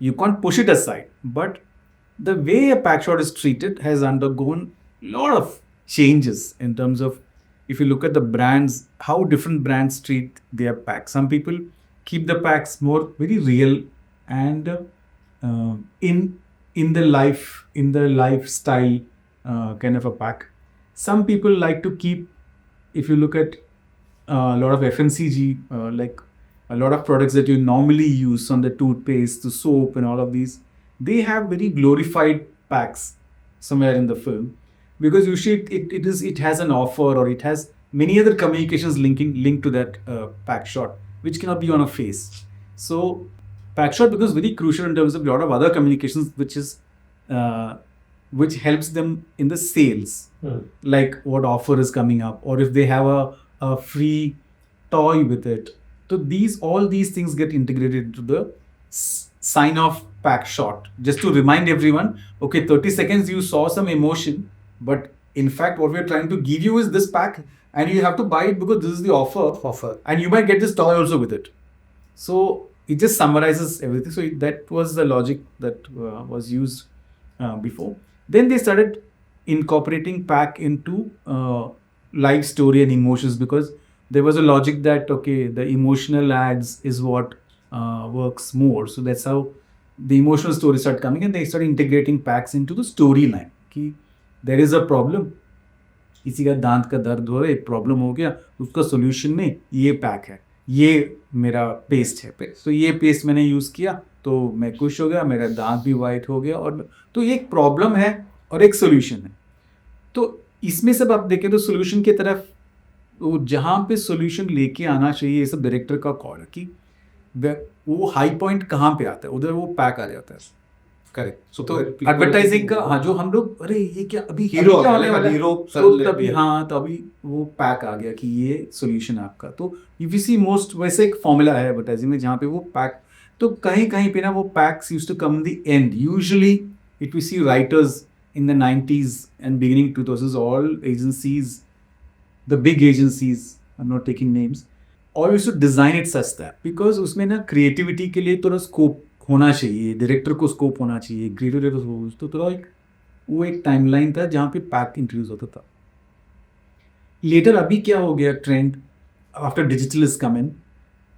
you can't push it aside. But the way a pack shot is treated has undergone a lot of changes in terms of, if you look at the brands, how different brands treat their packs. Some people keep the packs more very real and in the lifestyle kind of a pack. Some people like to keep, if you look at a lot of FMCG, like a lot of products that you normally use, on the toothpaste, the soap and all of these, they have very glorified packs somewhere in the film. because usually it has an offer, or it has many other communications linked to that pack shot, which cannot be on a face. So pack shot becomes very crucial in terms of a lot of other communications, which helps them in the sales, like what offer is coming up, or if they have a free toy with it. So all these things get integrated into the sign off pack shot, just to remind everyone, okay, 30 seconds you saw some emotion, but in fact what we're trying to give you is this pack, and you have to buy it because this is the offer, and you might get this toy also with it. So it just summarizes everything. So that was the logic that was used before. Then they started incorporating pack into life story and emotions, because there was a logic that, okay, the emotional ads is what works more. So that's how the emotional stories start coming, and they started integrating packs into the storyline. कि there is a problem, किसी का दांत का दर्द हो रहा है, एक प्रॉब्लम हो गया, उसका सोल्यूशन में ये पैक है, ये मेरा पेस्ट है, तो ये पेस्ट मैंने यूज़ किया तो मैं खुश हो गया, मेरा दांत भी वाइट हो गया, और तो ये एक प्रॉब्लम है और एक सोल्यूशन है. तो इसमें सब आप देखें तो सोल्यूशन की तरफ, वो जहाँ पे सोल्यूशन लेके आना चाहिए, ये सब डायरेक्टर का कॉल है कि वो हाई पॉइंट कहाँ पे आता है, उधर वो पैक आ जाता है. करेक्ट. सो तो एडवर्टाइजिंग का, हाँ, जो हम लोग, अरे ये क्या अभी हीरो क्या होने वाला है, तो तभी, हाँ, तो अभी वो पैक आ गया कि ये सोल्यूशन आपका. तो इफ यू सी मोस्ट, वैसे एक फॉर्मूला है एडवर्टाइजिंग में जहाँ पे वो पैक, तो कहीं कहीं पे ना वो packs used to come the end. Usually it we see writers in the 90s and beginning 2000s, all agencies, the big agencies, I'm not taking names, all used to design it such that, because उसमें ना creativity के लिए थोड़ा scope होना चाहिए, director को scope होना चाहिए, क्रिएटर को, तो थोड़ा वो एक टाइमलाइन था जहाँ पे पैक इंट्रोड्यूस होता था. लेटर अभी क्या हो गया trend, after digital is come in,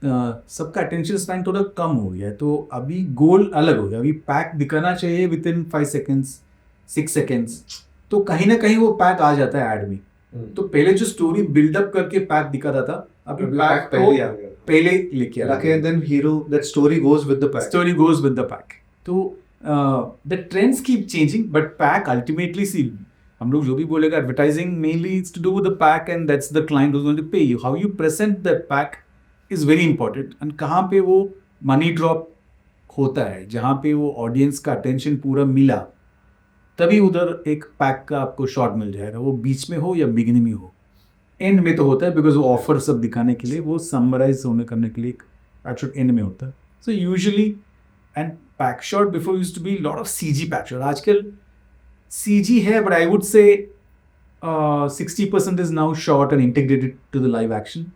सबका अटेंशन स्पैन थोड़ा कम हो गया, तो अभी गोल अलग हो गया. अभी पैक दिखाना चाहिए विद इन 5 सेकेंड्स 6 सेकेंड्स, तो कहीं ना कहीं वो पैक आ जाता है एड में. तो पहले जो स्टोरी बिल्डअप करके पैक दिखाता था, अभी पैक पहले आ गया, पहले लेके आ गया, then hero, that story goes with the pack. तो the trends keep changing, but pack ultimately, see, हम लोग जो भी बोलेगा, advertising mainly it's to do with the pack, and that's the client who is going to pay you. How you present that pack is very important, and कहाँ पे वो money drop होता है, जहाँ पे वो ऑडियंस का अटेंशन पूरा मिला, तभी उधर एक पैक का आपको शॉट मिल जाएगा. वो बीच में हो या बिगिनिंग में हो, एंड में तो होता है, बिकॉज वो ऑफर सब दिखाने के लिए, वो समराइज होने करने के लिए पैक शॉट एंड में होता है. So usually, end pack shot before used to be lot of CG pack shot. आजकल सीजी है, but I would say 60% is now shot and integrated to the live action,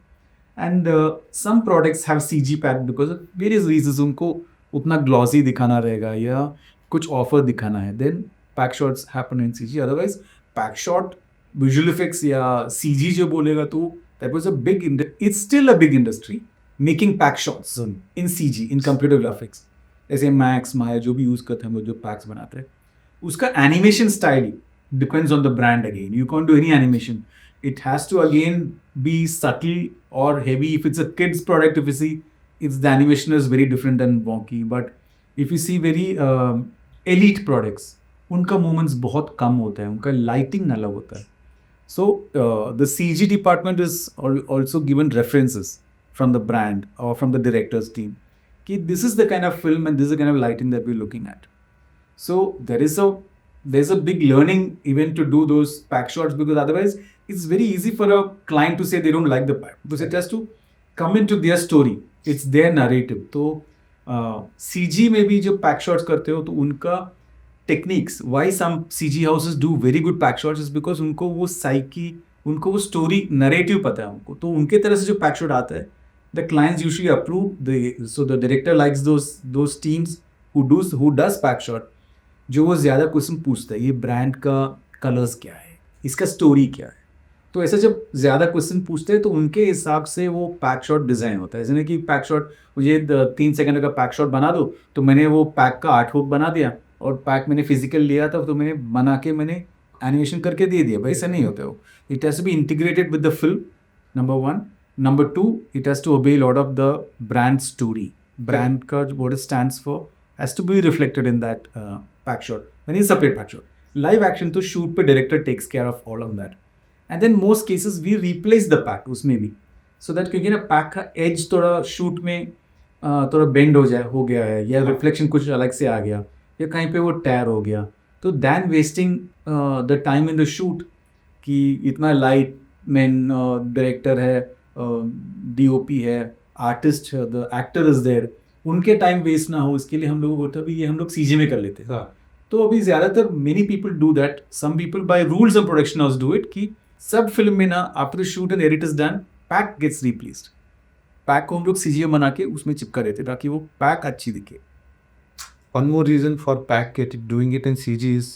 and some products have CG pack because of various reasons. उनको उतना glossy दिखाना रहेगा या कुछ offer दिखाना है, then pack shots happen in CG. Otherwise pack shot, visual effects या CG जो बोलेगा, तो that was a big, it's still a big industry making pack shots in CG, in computer graphics. जैसे मैक्स, माया जो भी use करते हैं, वो जो पैक्स बनाते हैं, उसका animation style depends on the brand. Again, you can do any animation, it has to again be subtle और heavy. If it's a kids product, if you see, it's the animation is very different and wacky. But if you see very elite products, उनका movements बहुत कम होता है, उनका lighting अलग होता है. So the CG department is also given references from the brand और फ्रॉम द डायरेक्टर्स टीम कि this is the kind of film and this is the kind of lighting that we looking at. So there is a big learning even to do those pack shots, because otherwise it's very easy for a client to say they don't like the pack, because it has to come into their story, it's their narrative. तो CG में भी जो pack shots करते हो, तो उनका techniques, why some CG houses do very good pack shots is because उनको वो psyche, उनको वो story narrative पता है उनको, तो उनके तरह से जो pack shot आता है, the clients usually approve, so the director likes those teams who does pack shot, जो वो ज़्यादा क्वेश्चन पूछता है, ये ब्रांड का कलर्स क्या है, इसका स्टोरी क्या है. तो ऐसा जब ज़्यादा क्वेश्चन पूछते हैं, तो उनके हिसाब से वो पैक शॉट डिज़ाइन होता है. जैसे कि पैक शॉट, मुझे 3 सेकंड का पैक शॉट बना दो, तो मैंने वो पैक का आर्टवर्क बना दिया, और पैक मैंने फिजिकल लिया था, तो मैंने बना के मैंने एनिमेशन करके दे दिया. भाई ऐसा नहीं होता वो. It has to be integrated with the film, number 1. Number 2, it has to obey lot of the brand story. Brand का what it stands for has to be reflected in that pack shot, when it's separate pack shot. Live action तो shoot पे director takes care of all of that. And then most cases we replace the pack उसमें भी. So that क्योंकि ना pack का edge थोड़ा shoot में थोड़ा bend हो गया है या reflection कुछ अलग से आ गया या कहीं पे वो tear हो गया. तो than wasting the time in the shoot कि इतना light में director है, DOP है, artist है, the actor is there, उनके time waste ना हो इसके लिए हम लोग होता भी ये हम लोग CG में कर लेते हैं. तो अभी ज्यादातर many people do that, some people by rules of production house do it कि सब फिल्म में ना after the shoot and edit is done pack gets replaced. Pack को हम लोग सीजीए बना के उसमें चिपका देते ताकि वो पैक अच्छी दिखे. One more reason for pack doing it in CG is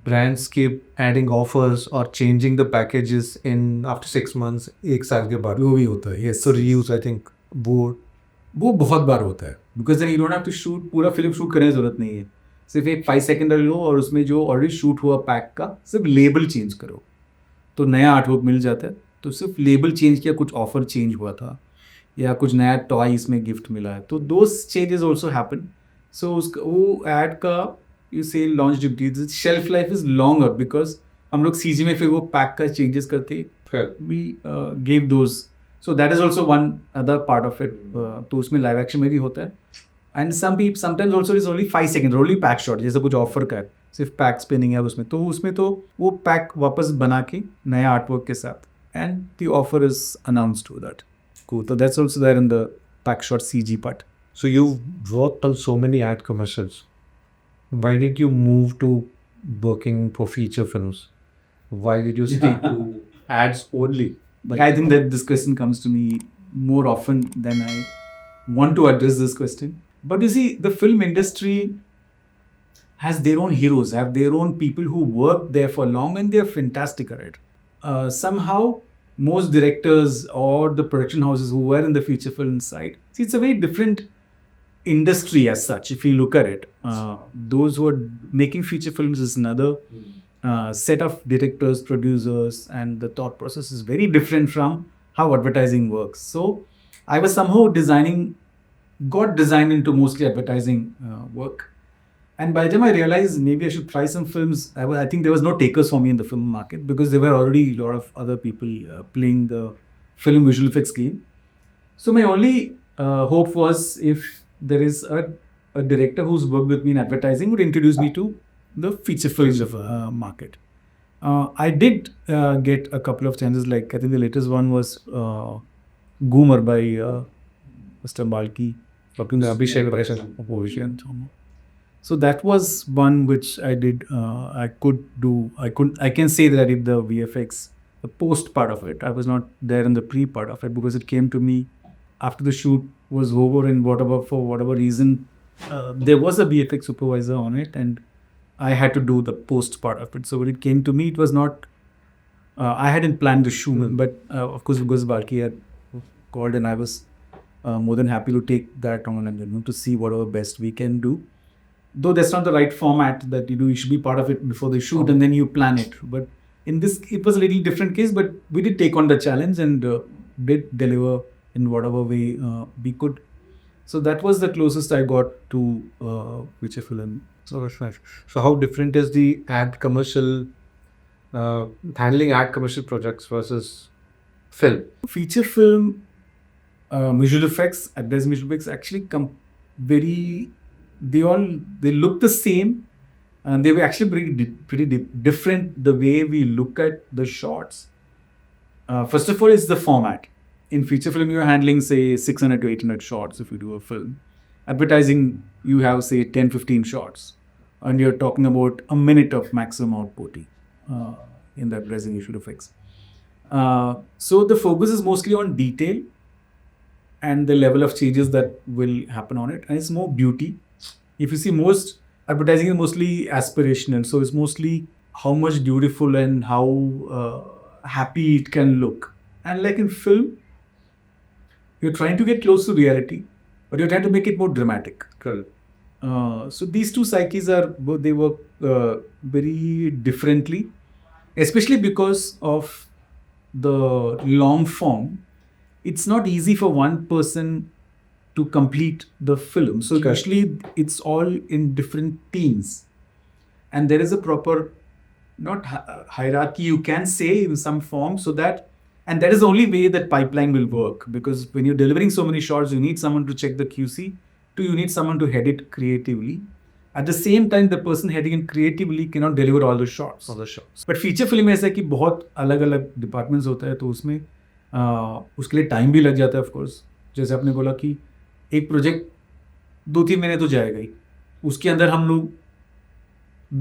brands keep adding offers or changing the packages in after 6 months, एक साल के बाद. वो भी होता है. Yes, So reuse, I think, वो बहुत बार होता है because then you don't have to shoot, पूरा फिल्म शूट करने की जरूरत नहीं है. सिर्फ एक 5 सेकेंड लो और उसमें जो ऑलरेडी शूट हुआ पैक का सिर्फ लेबल चेंज करो तो नया आर्टवर्क मिल जाता है. तो सिर्फ लेबल चेंज किया, कुछ ऑफर चेंज हुआ था या कुछ नया टॉय इसमें गिफ्ट मिला है, तो दोज चेंजेस ऑल्सो हैपन. सो उसका वो एड का यू से launch duty shelf life is longer because हम लोग सीजी में फिर वो पैक का चेंजेस करते we give those. So that is also one other part of it. तो उसमें लाइव एक्शन में भी होता है. And sometimes also is only 5 second only pack shot, जैसे कुछ ऑफर का है सिर्फ पैक स्पिनिंग है उसमें, तो उसमें तो वो पैक वापस बना के नया आर्टवर्क के साथ and the offer is announced to that. Cool. So that's also there in the pack shot CG part. So you've worked on so many ad commercials. Why did you move to working for feature films? Why did you stick to ads only? But I think that this question comes to me more often than I want to address this question. But you see, the film industry has their own heroes, have their own people who work there for long and they're fantastic at it. Somehow, most directors or the production houses who were in the feature film side, see, it's a very different industry as such. If you look at it, those who are making feature films is another set of directors, producers, and the thought process is very different from how advertising works. So I was somehow got designed into mostly advertising work. And by the time I realized maybe I should try some films, I think there was no takers for me in the film market because there were already a lot of other people playing the film visual effects game. So my only hope was if there is a director who's worked with me in advertising would introduce me to the feature films of market. I did get a couple of chances, like I think the latest one was Goomer by Mr. Balki. So that was one which I did. I can say that I did the VFX, the post part of it. I was not there in the pre part of it because it came to me after the shoot was over and for whatever reason, there was a VFX supervisor on it and I had to do the post part of it. So when it came to me, it was not, I hadn't planned the shoot, but of course because Balki had called and I was more than happy to take that on and to see whatever best we can do. Though that's not the right format that you should be part of it before the shoot and then you plan it. But in this, it was a little different case, but we did take on the challenge and did deliver in whatever way we could. So that was the closest I got to feature film. So that's nice. So how different is the ad commercial, handling ad commercial projects versus film? Feature film, visual effects, advertising visual effects actually come very, they look the same and they were actually pretty different the way we look at the shots. First of all, it's the format. In feature film, you're handling say 600 to 800 shots if you do a film. Advertising, you have say 10-15 shots and you're talking about a minute of maximum output in the advertising visual effects. So the focus is mostly on detail and the level of changes that will happen on it, and it's more beauty. If you see, most advertising is mostly aspirational, so it's mostly how much beautiful and how happy it can look. And like in film, you're trying to get close to reality, but you're trying to make it more dramatic. Correct. So these two psyches they work very differently, especially because of the long form. It's not easy for one person to complete the film. So usually it's all in different teams. and there is a proper, not hierarchy, you can say in some form, so that, and that is the only way that pipeline will work, because when you're delivering so many shots, you need someone to check the QC, you need someone to head it creatively. At the same time, the person heading it creatively cannot deliver all the shots. But feature film में ऐसा है कि बहुत अलग अलग departments होता है, तो उसमें उसके लिए टाइम भी लग जाता है ऑफकोर्स. जैसे आपने बोला कि एक प्रोजेक्ट 2-3 महीने तो जाएगा ही, उसके अंदर हम लोग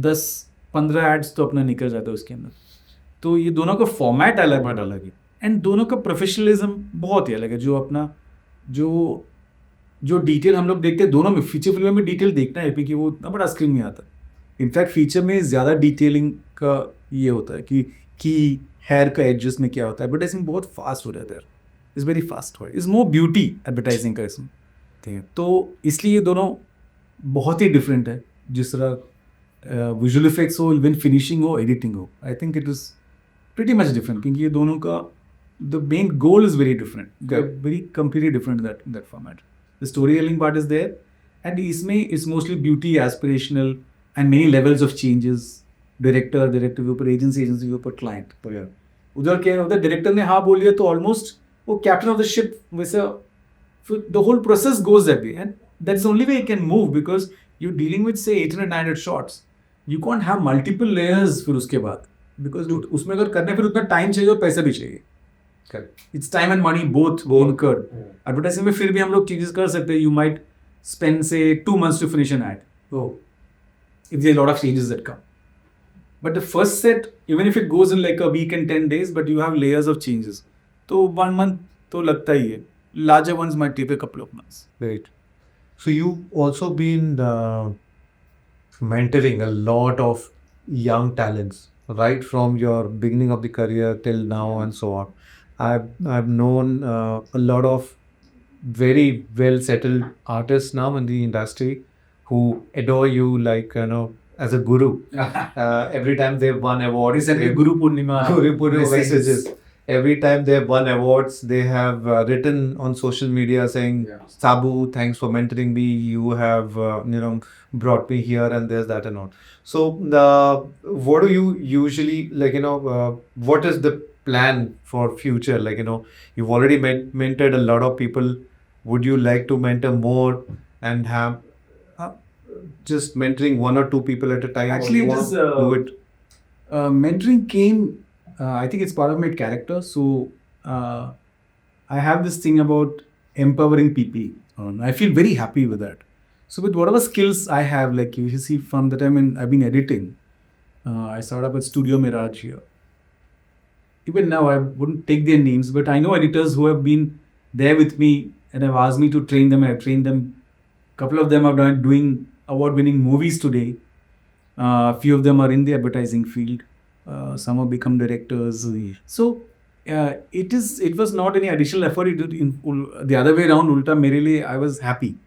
10-15 एड्स तो अपना निकल जाता है उसके अंदर. तो ये दोनों का फॉर्मेट अलग है, एंड दोनों का प्रोफेशनलिज्म बहुत ही अलग है. जो अपना जो डिटेल हम लोग देखते हैं दोनों में, फीचर फिल्म में डिटेल देखना है क्योंकि वो उतना बड़ा स्क्रीन में आता है. इनफैक्ट फीचर में ज़्यादा डिटेलिंग का ये होता है कि हेयर का एडजस्ट में क्या होता है. एडवर्टाइजिंग बहुत फास्ट हो जाता है, इज़ वेरी फास्ट हो, इज़ मोर ब्यूटी एडवर्टाइजिंग का इसमें, ठीक है. तो इसलिए ये दोनों बहुत ही डिफरेंट है. जिस तरह विजुअल इफेक्ट्स हो, इवन फिनिशिंग हो, एडिटिंग हो, I think it is pretty much different, क्योंकि ये दोनों का the main goal is very different, very completely different that format. The storytelling part is there, and इसमें is mostly beauty, aspirational, and many levels of changes. Director के ऊपर, agency के ऊपर, client. उधर क्या होता है, डायरेक्टर ने हाँ बोल दिया तो ऑलमोस्ट वो कैप्टन ऑफ द शिप वैसे, the whole process goes that way, and that's the only way you can move, because you're dealing with say 800-900 shots. You can't have multiple layers फिर उसके बाद, because उसमें अगर करने फिर उतना टाइम चाहिए और पैसा भी चाहिए. It's time and money both incurred. Advertising में फिर भी हम लोग चीजें कर सकते हैं. You might spend say 2 months to finish an ad. If there are a lot of changes that come. But the first set, even if it goes in like a week and 10 days, but you have layers of changes. तो 1 month तो लगता ही है. Larger ones might take a couple of months. Right. So you've also been mentoring a lot of young talents, right from your beginning of the career till now and so on. I've known a lot of very well settled artists now in the industry who adore you like, as a guru. Every time they've won awards, Guru Purnima messages. Every time they've won awards, they have written on social media saying, Sabu, thanks for mentoring me. You have, brought me here, and there's that and all. So, what do you usually, what is the plan for future? You've already mentored a lot of people. Would you like to mentor more and have just mentoring 1 or 2 people at a time? Actually, it is, do it. Mentoring came, I think it's part of my character. So I have this thing about empowering people. I feel very happy with that. So with whatever skills I have, like you see from the time I've been editing, I started up at Studio Mirage here. Even now, I wouldn't take their names, but I know editors who have been there with me and have asked me to train them. I've trained them. A couple of them are doing award-winning movies today. A few of them are in the advertising field. Some have become directors. So it was not any additional effort. The other way around, ulta mere liye, I was happy.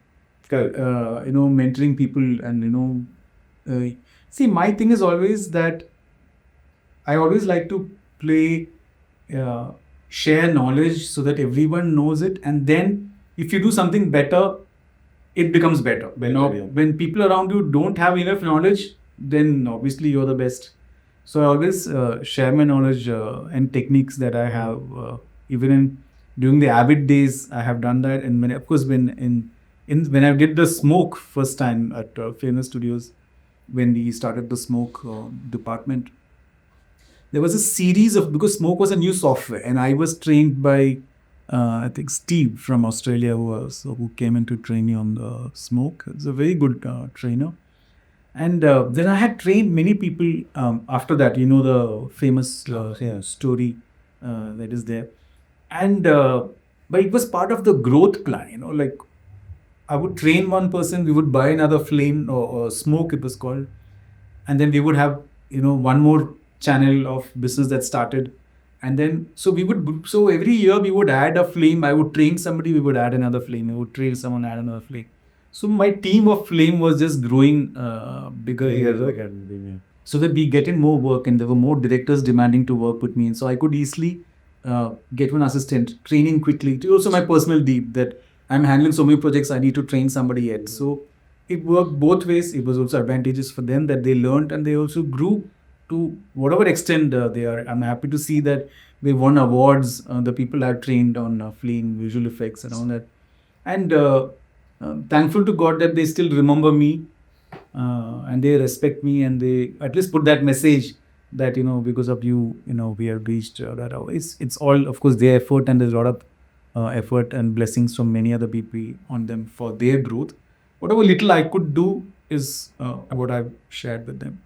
Mentoring people and see, my thing is always that I always like to share knowledge so that everyone knows it, and then if you do something better, it becomes better. When people around you don't have enough knowledge, then obviously you're the best. So I always share my knowledge and techniques that I have. Even during the Avid days, I have done that, and when I did the Smoke first time at Famous Studios, when we started the Smoke department, there was a series of, because Smoke was a new software, and I was trained by I think Steve from Australia, who came in to train me on the Smoke. He's a very good trainer. And then I had trained many people after that, the famous story that is there. And but it was part of the growth plan, like I would train one person, we would buy another flame or Smoke, it was called. And then we would have, one more channel of business that started. And then, so every year we would add a flame. I would train somebody, we would add another flame. I would train someone, add another flame. So my team of flame was just growing bigger here. So that we get in more work, and there were more directors demanding to work with me. And so I could easily get one assistant, training quickly. Also my personal deep that I'm handling so many projects, I need to train somebody yet. So it worked both ways. It was also advantageous for them that they learned and they also grew to whatever extent they are. I'm happy to see that they won awards. The people are trained on film, visual effects, and all that. And thankful to God that they still remember me and they respect me and they at least put that message that because of you, we have reached that. It's all, of course, their effort, and there's a lot of effort and blessings from many other people on them for their growth. Whatever little I could do is what I've shared with them.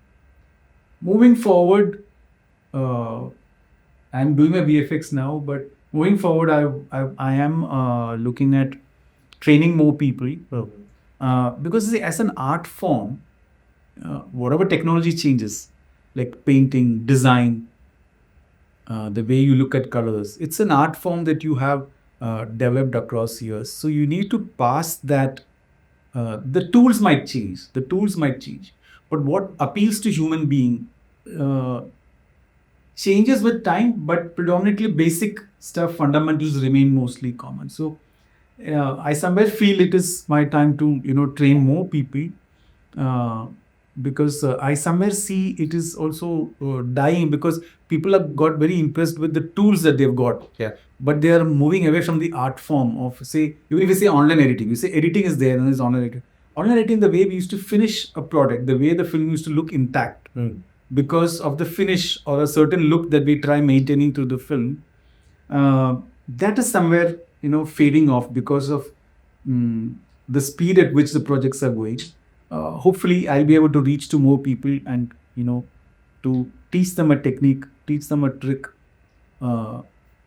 Moving forward, I'm doing my VFX now, but moving forward, I am looking at training more people because see, as an art form, whatever technology changes, like painting, design, the way you look at colors, it's an art form that you have developed across years. So you need to pass that. The tools might change. But what appeals to human being changes with time, but predominantly basic stuff, fundamentals remain mostly common. So I somewhere feel it is my time to train more people because I somewhere see it is also dying because people have got very impressed with the tools that they've got. Yeah. But they are moving away from the art form of, say, even if we say online editing, we say editing is there and there's online editing. Online editing, the way we used to finish a product, the way the film used to look intact because of the finish or a certain look that we try maintaining through the film, that is somewhere fading off because of the speed at which the projects are going. Hopefully, I'll be able to reach to more people and to teach them a technique, teach them a trick,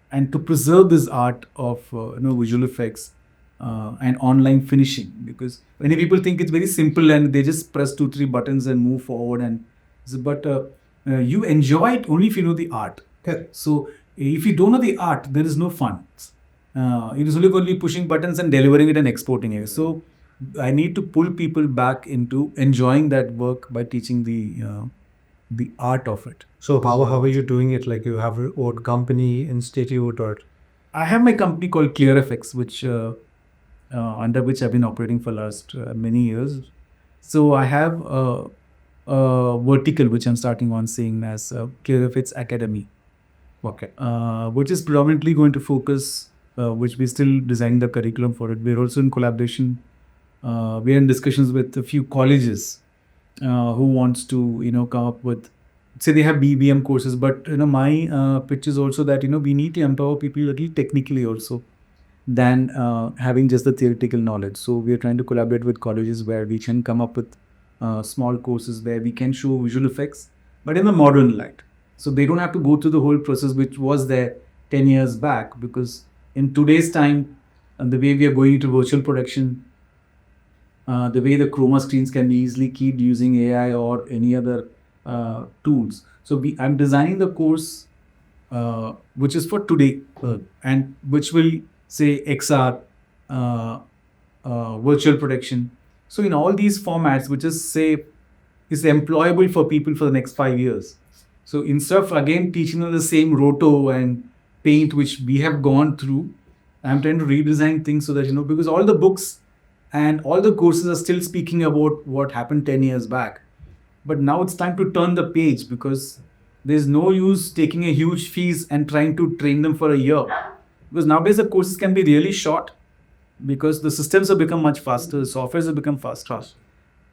and to preserve this art of visual effects and online finishing. Because many people think it's very simple and they just press 2-3 buttons and move forward. But you enjoy it only if you know the art. Okay. So if you don't know the art, there is no fun. It is only pushing buttons and delivering it and exporting it. So I need to pull people back into enjoying that work by teaching the art of it. So how are you doing it? Like you have your own company, institute, or? I have my company called ClearFX, which under which I've been operating for last many years. So I have a vertical which I'm starting on saying as ClearFX Academy. Okay. Which is predominantly going to focus, which we're still designing the curriculum for it. We're also in collaboration. We're in discussions with a few colleges who wants to come up with, say they have BBM courses, but my pitch is also that we need to empower people a little technically also than having just the theoretical knowledge. So we are trying to collaborate with colleges where we can come up with small courses where we can show visual effects, but in a modern light. So they don't have to go through the whole process which was there 10 years back, because in today's time, and the way we are going into virtual production, the way the chroma screens can be easily keyed using AI or any other tools. So I'm designing the course which is for today and which will say XR, virtual production. So in all these formats, which is employable for people for the next 5 years. So instead of again teaching them the same roto and paint which we have gone through, I'm trying to redesign things so that because all the books and all the courses are still speaking about what happened 10 years back. But now it's time to turn the page, because there's no use taking a huge fees and trying to train them for a year. Because nowadays the courses can be really short because the systems have become much faster, the softwares have become faster.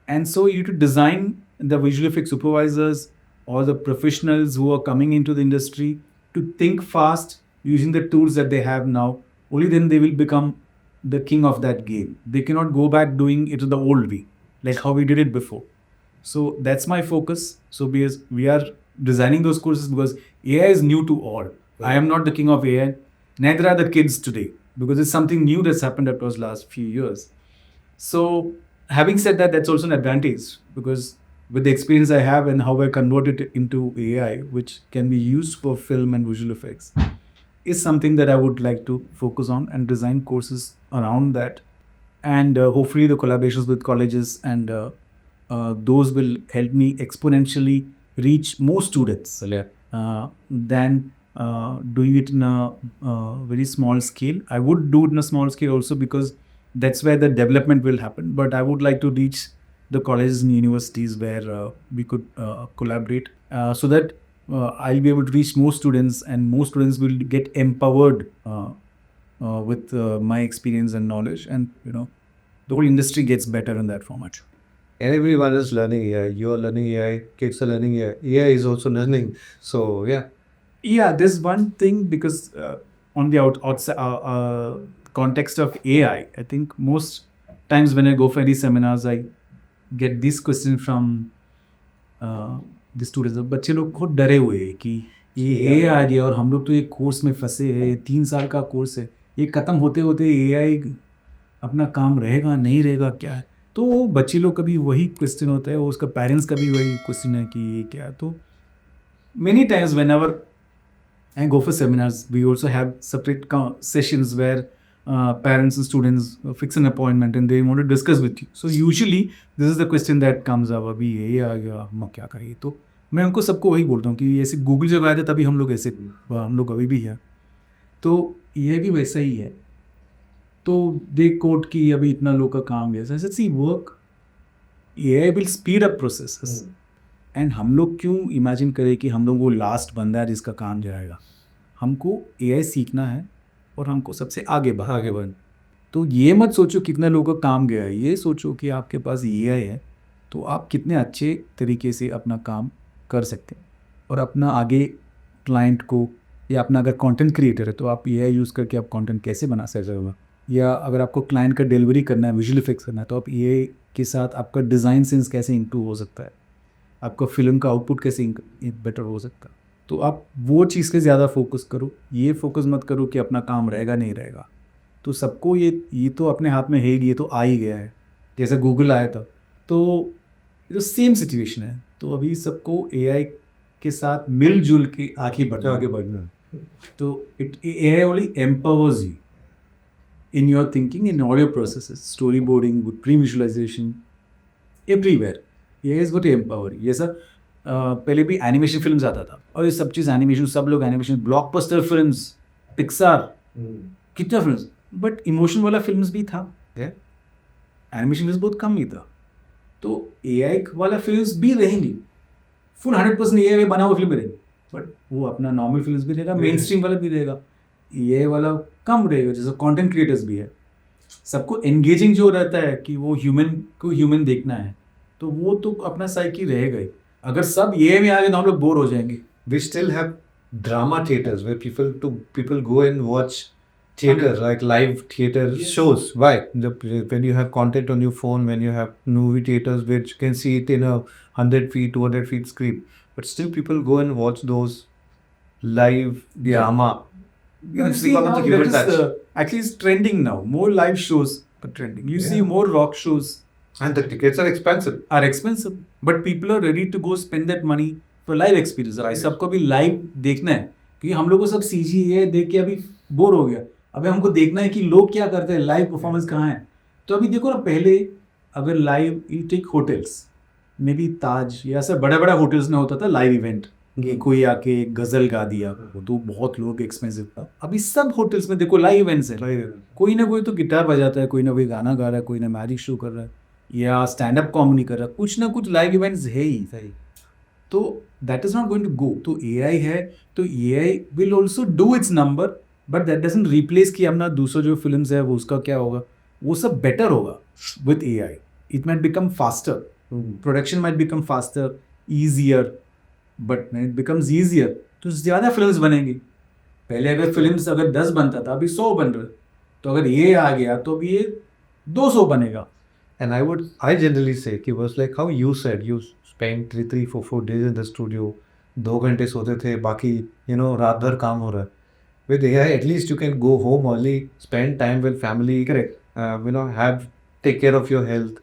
And so you need to design the visual effects supervisors or the professionals who are coming into the industry to think fast using the tools that they have now. Only then they will become the king of that game. They cannot go back doing it the old way, like how we did it before. So that's my focus. So we are designing those courses because AI is new to all. I am not the king of AI. Neither are the kids today, because it's something new that's happened across the last few years. So having said that, that's also an advantage, because with the experience I have and how I converted it into AI, which can be used for film and visual effects, is something that I would like to focus on and design courses around that. And hopefully the collaborations with colleges and those will help me exponentially reach more students than doing it in a very small scale. I would do it in a small scale also because that's where the development will happen. But I would like to reach the colleges and universities where we could collaborate so that I'll be able to reach more students, and more students will get empowered with my experience and knowledge, and the whole industry gets better in that format. And everyone is learning AI. You're learning AI. Kids are learning AI. AI is also learning. So yeah. Yeah, there's one thing, because on the outside context of AI, I think most times when I go for any seminars, I get this question from the students. बच्चे लोग खुद डरे हुए हैं कि ये AI आ गया और हम लोग तो ये कोर्स में फंसे हैं, ये 3 साल का कोर्स है, ये ख़त्म होते होते AI अपना काम रहेगा नहीं रहेगा क्या है. तो वो बच्चे लोग का भी वही क्वेश्चन होता है, उसका पेरेंट्स का भी वही क्वेश्चन है कि ये क्या है. तो many times whenever I go for seminars, we also have separate sessions where parents and students fix an appointment and they want to discuss with you. So usually this is the question that comes up, अभी ये आ गया, हम क्या करें. तो मैं उनको सबको वही बोलता हूँ कि ऐसे गूगल जब आया था तभी हम लोग ऐसे, हम लोग अभी भी हैं. तो ये भी वैसा ही है. तो दे कोट कि अभी इतना लोग का काम है. I said, see, work, AI will speed up processes. And हम लोग क्यों इमेजिन करें कि हम लोग वो लास्ट बंदा है जिसका काम जाएगा. हमको AI सीखना है और हमको सबसे आगे बढ़. तो ये मत सोचो कितना लोगों का काम गया है, ये सोचो कि आपके पास AI है तो आप कितने अच्छे तरीके से अपना काम कर सकते हैं, और अपना आगे क्लाइंट को, या अपना अगर कंटेंट क्रिएटर है तो आप AI यूज़ करके आप कंटेंट कैसे बना सकते हो, या अगर आपको क्लाइंट का डिलीवरी करना है, विजुअल इफेक्ट्स करना है, तो आप AI के साथ आपका डिज़ाइन सेंस कैसे इम्प्रूव हो सकता है, आपका फिल्म का आउटपुट कैसे बेटर हो सकता है. तो आप वो चीज़ के ज़्यादा फोकस करो, ये फोकस मत करो कि अपना काम रहेगा नहीं रहेगा. तो सबको ये तो अपने हाथ में है ही, ये तो आ ही गया है. जैसे गूगल आया था तो ये तो सेम सिचुएशन है. तो अभी सबको AI के साथ मिलजुल के आगे बढ़ना. तो AI only empowers you in your thinking, in all your processes, storyboarding, pre-visualization, everywhere. ये इज गोट एम्पावर. ये सब पहले भी एनिमेशन फिल्म्स आता था, और ये सब चीज़ एनिमेशन, सब लोग एनिमेशन, ब्लॉकबस्टर फिल्म्स, पिक्सार, कितना फिल्म्स, बट इमोशन वाला फिल्म्स भी था. एनिमेशन फिल्म्स बहुत कम ही था. तो AI वाला फिल्म्स भी रहेंगी, फुल 100% AI में बना हुआ फिल्म रहेगी, बट वो अपना नॉर्मल फिल्म्स भी रहेगा, मेन स्ट्रीम वाला भी रहेगा. AI वाला कम रहेगा, जैसे कंटेंट क्रिएटर्स भी है. सबको एंगेजिंग जो रहता है कि वो ह्यूमन देखना है, तो वो तो अपना साइकी रहेगा ही. अगर सब ये में आ गए तो हम लोग बोर हो जाएंगे. We still have drama theaters where people go and watch theater, like live theater shows. Why? When you have content on your phone, when you have movie theaters which you can see it in a 100 feet, 200 feet screen, but still people go and watch those live drama. See, now that is actually it's trending now. More live shows are trending. You see more rock shows. And the tickets are expensive. But people are ready to go spend that money for live experience. भाई सबको भी live देखना है, क्योंकि हम लोग को सब CGI देख के अभी बोर हो गया. अभी हमको देखना है कि लोग क्या करते हैं, लाइव परफॉर्मेंस कहाँ है. तो अभी देखो ना, पहले अगर live you take hotels, maybe Taj या ऐसा बड़ा बड़ा होटल्स में होता था लाइव इवेंट, कि कोई आके गजल गा दिया, वो तो बहुत लोग एक्सपेंसिव था. अभी सब होटल्स में देखो लाइव इवेंट्स है. कोई ना कोई तो गिटार बजाता है, कोई ना कोई गाना गा रहा है, कोई ना मैजिक शो कर रहा है, या स्टैंड अप कॉमेडी कर रहा है, कुछ ना कुछ लाइव इवेंट्स है ही. सही. तो that is not going to go. तो AI है तो AI will also do its number, but that doesn't replace कि अपना दूसरा जो फिल्म्स है वो उसका क्या होगा, वो सब बेटर होगा with AI. It might become faster, production might become faster, easier, but when it becomes easier तो ज़्यादा फिल्म्स बनेंगी. पहले अगर फिल्म्स अगर 10 बनता था, अभी 100 बन रहे. तो अगर ये आ गया तो अभी ये 200 बनेगा. And I generally say कि was like how you said, you spend 3, 4 days in the studio, 2 घंटे सोते थे, बाकी रात भर काम हो रहा है. With AI at least you can go home early, spend time with family. Correct. Take care of your health,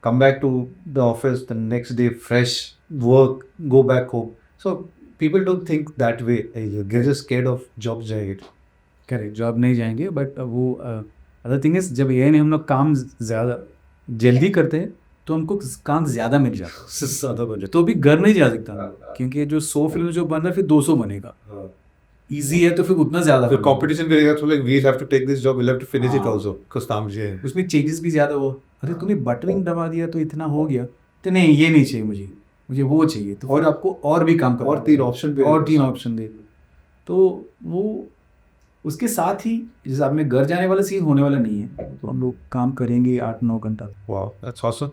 come back to the office the next day fresh, work, go back home. So people don't think that way. They're just scared of job जाएंगे. Correct, job नहीं जाएंगे. But वो other thing is, जब AI ने हम लोग काम ज़्यादा जल्दी करते हैं तो हमको काम ज़्यादा मिल जाता है, तो अभी घर नहीं जा सकता, क्योंकि जो 100 फिल्म जो बन रहा है फिर 200 बनेगा. इजी है तो फिर उतना ज़्यादा The करो। competition करेगा तो like we'll have to take this job, we'll have to finish it हाँ। also because काम ये है. उसमें चेंजेस भी ज़्यादा हो, अरे तूने बटरिंग दबा दिया तो इतना हो गया, तो नहीं ये नहीं चाहिए मुझे, मुझे वो चाहिए, तो और आपको और भी काम करना और 3 option भी और है। 3 ऑप्शन दे दो। तो वो उसके साथ ही जैसे आप में घर जाने वाला सीन होने वाला नहीं है, तो हम लोग काम करेंगे 8-9 घंटा। Wow, that's awesome.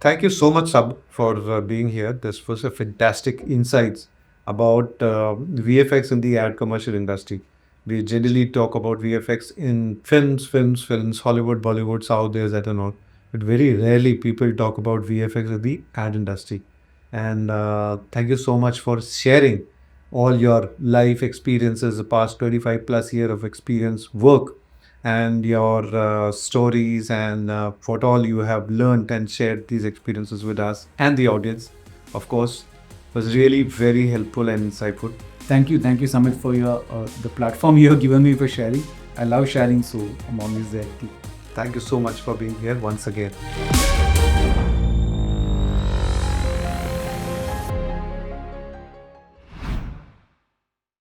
Thank you so much, Sab, for being here. This was a fantastic insights about VFX in the ad commercial industry. We generally talk about VFX in films, Hollywood, Bollywood, South, there's that and all. But very rarely people talk about VFX in the ad industry. And thank you so much for sharing all your life experiences, the past 25 plus year of experience, work, and your stories and what all you have learned and shared these experiences with us and the audience. Of course, was really very helpful and insightful. Thank you, Samit, for your the platform you have given me for sharing. I love sharing, so I'm always there. Thank you so much for being here once again.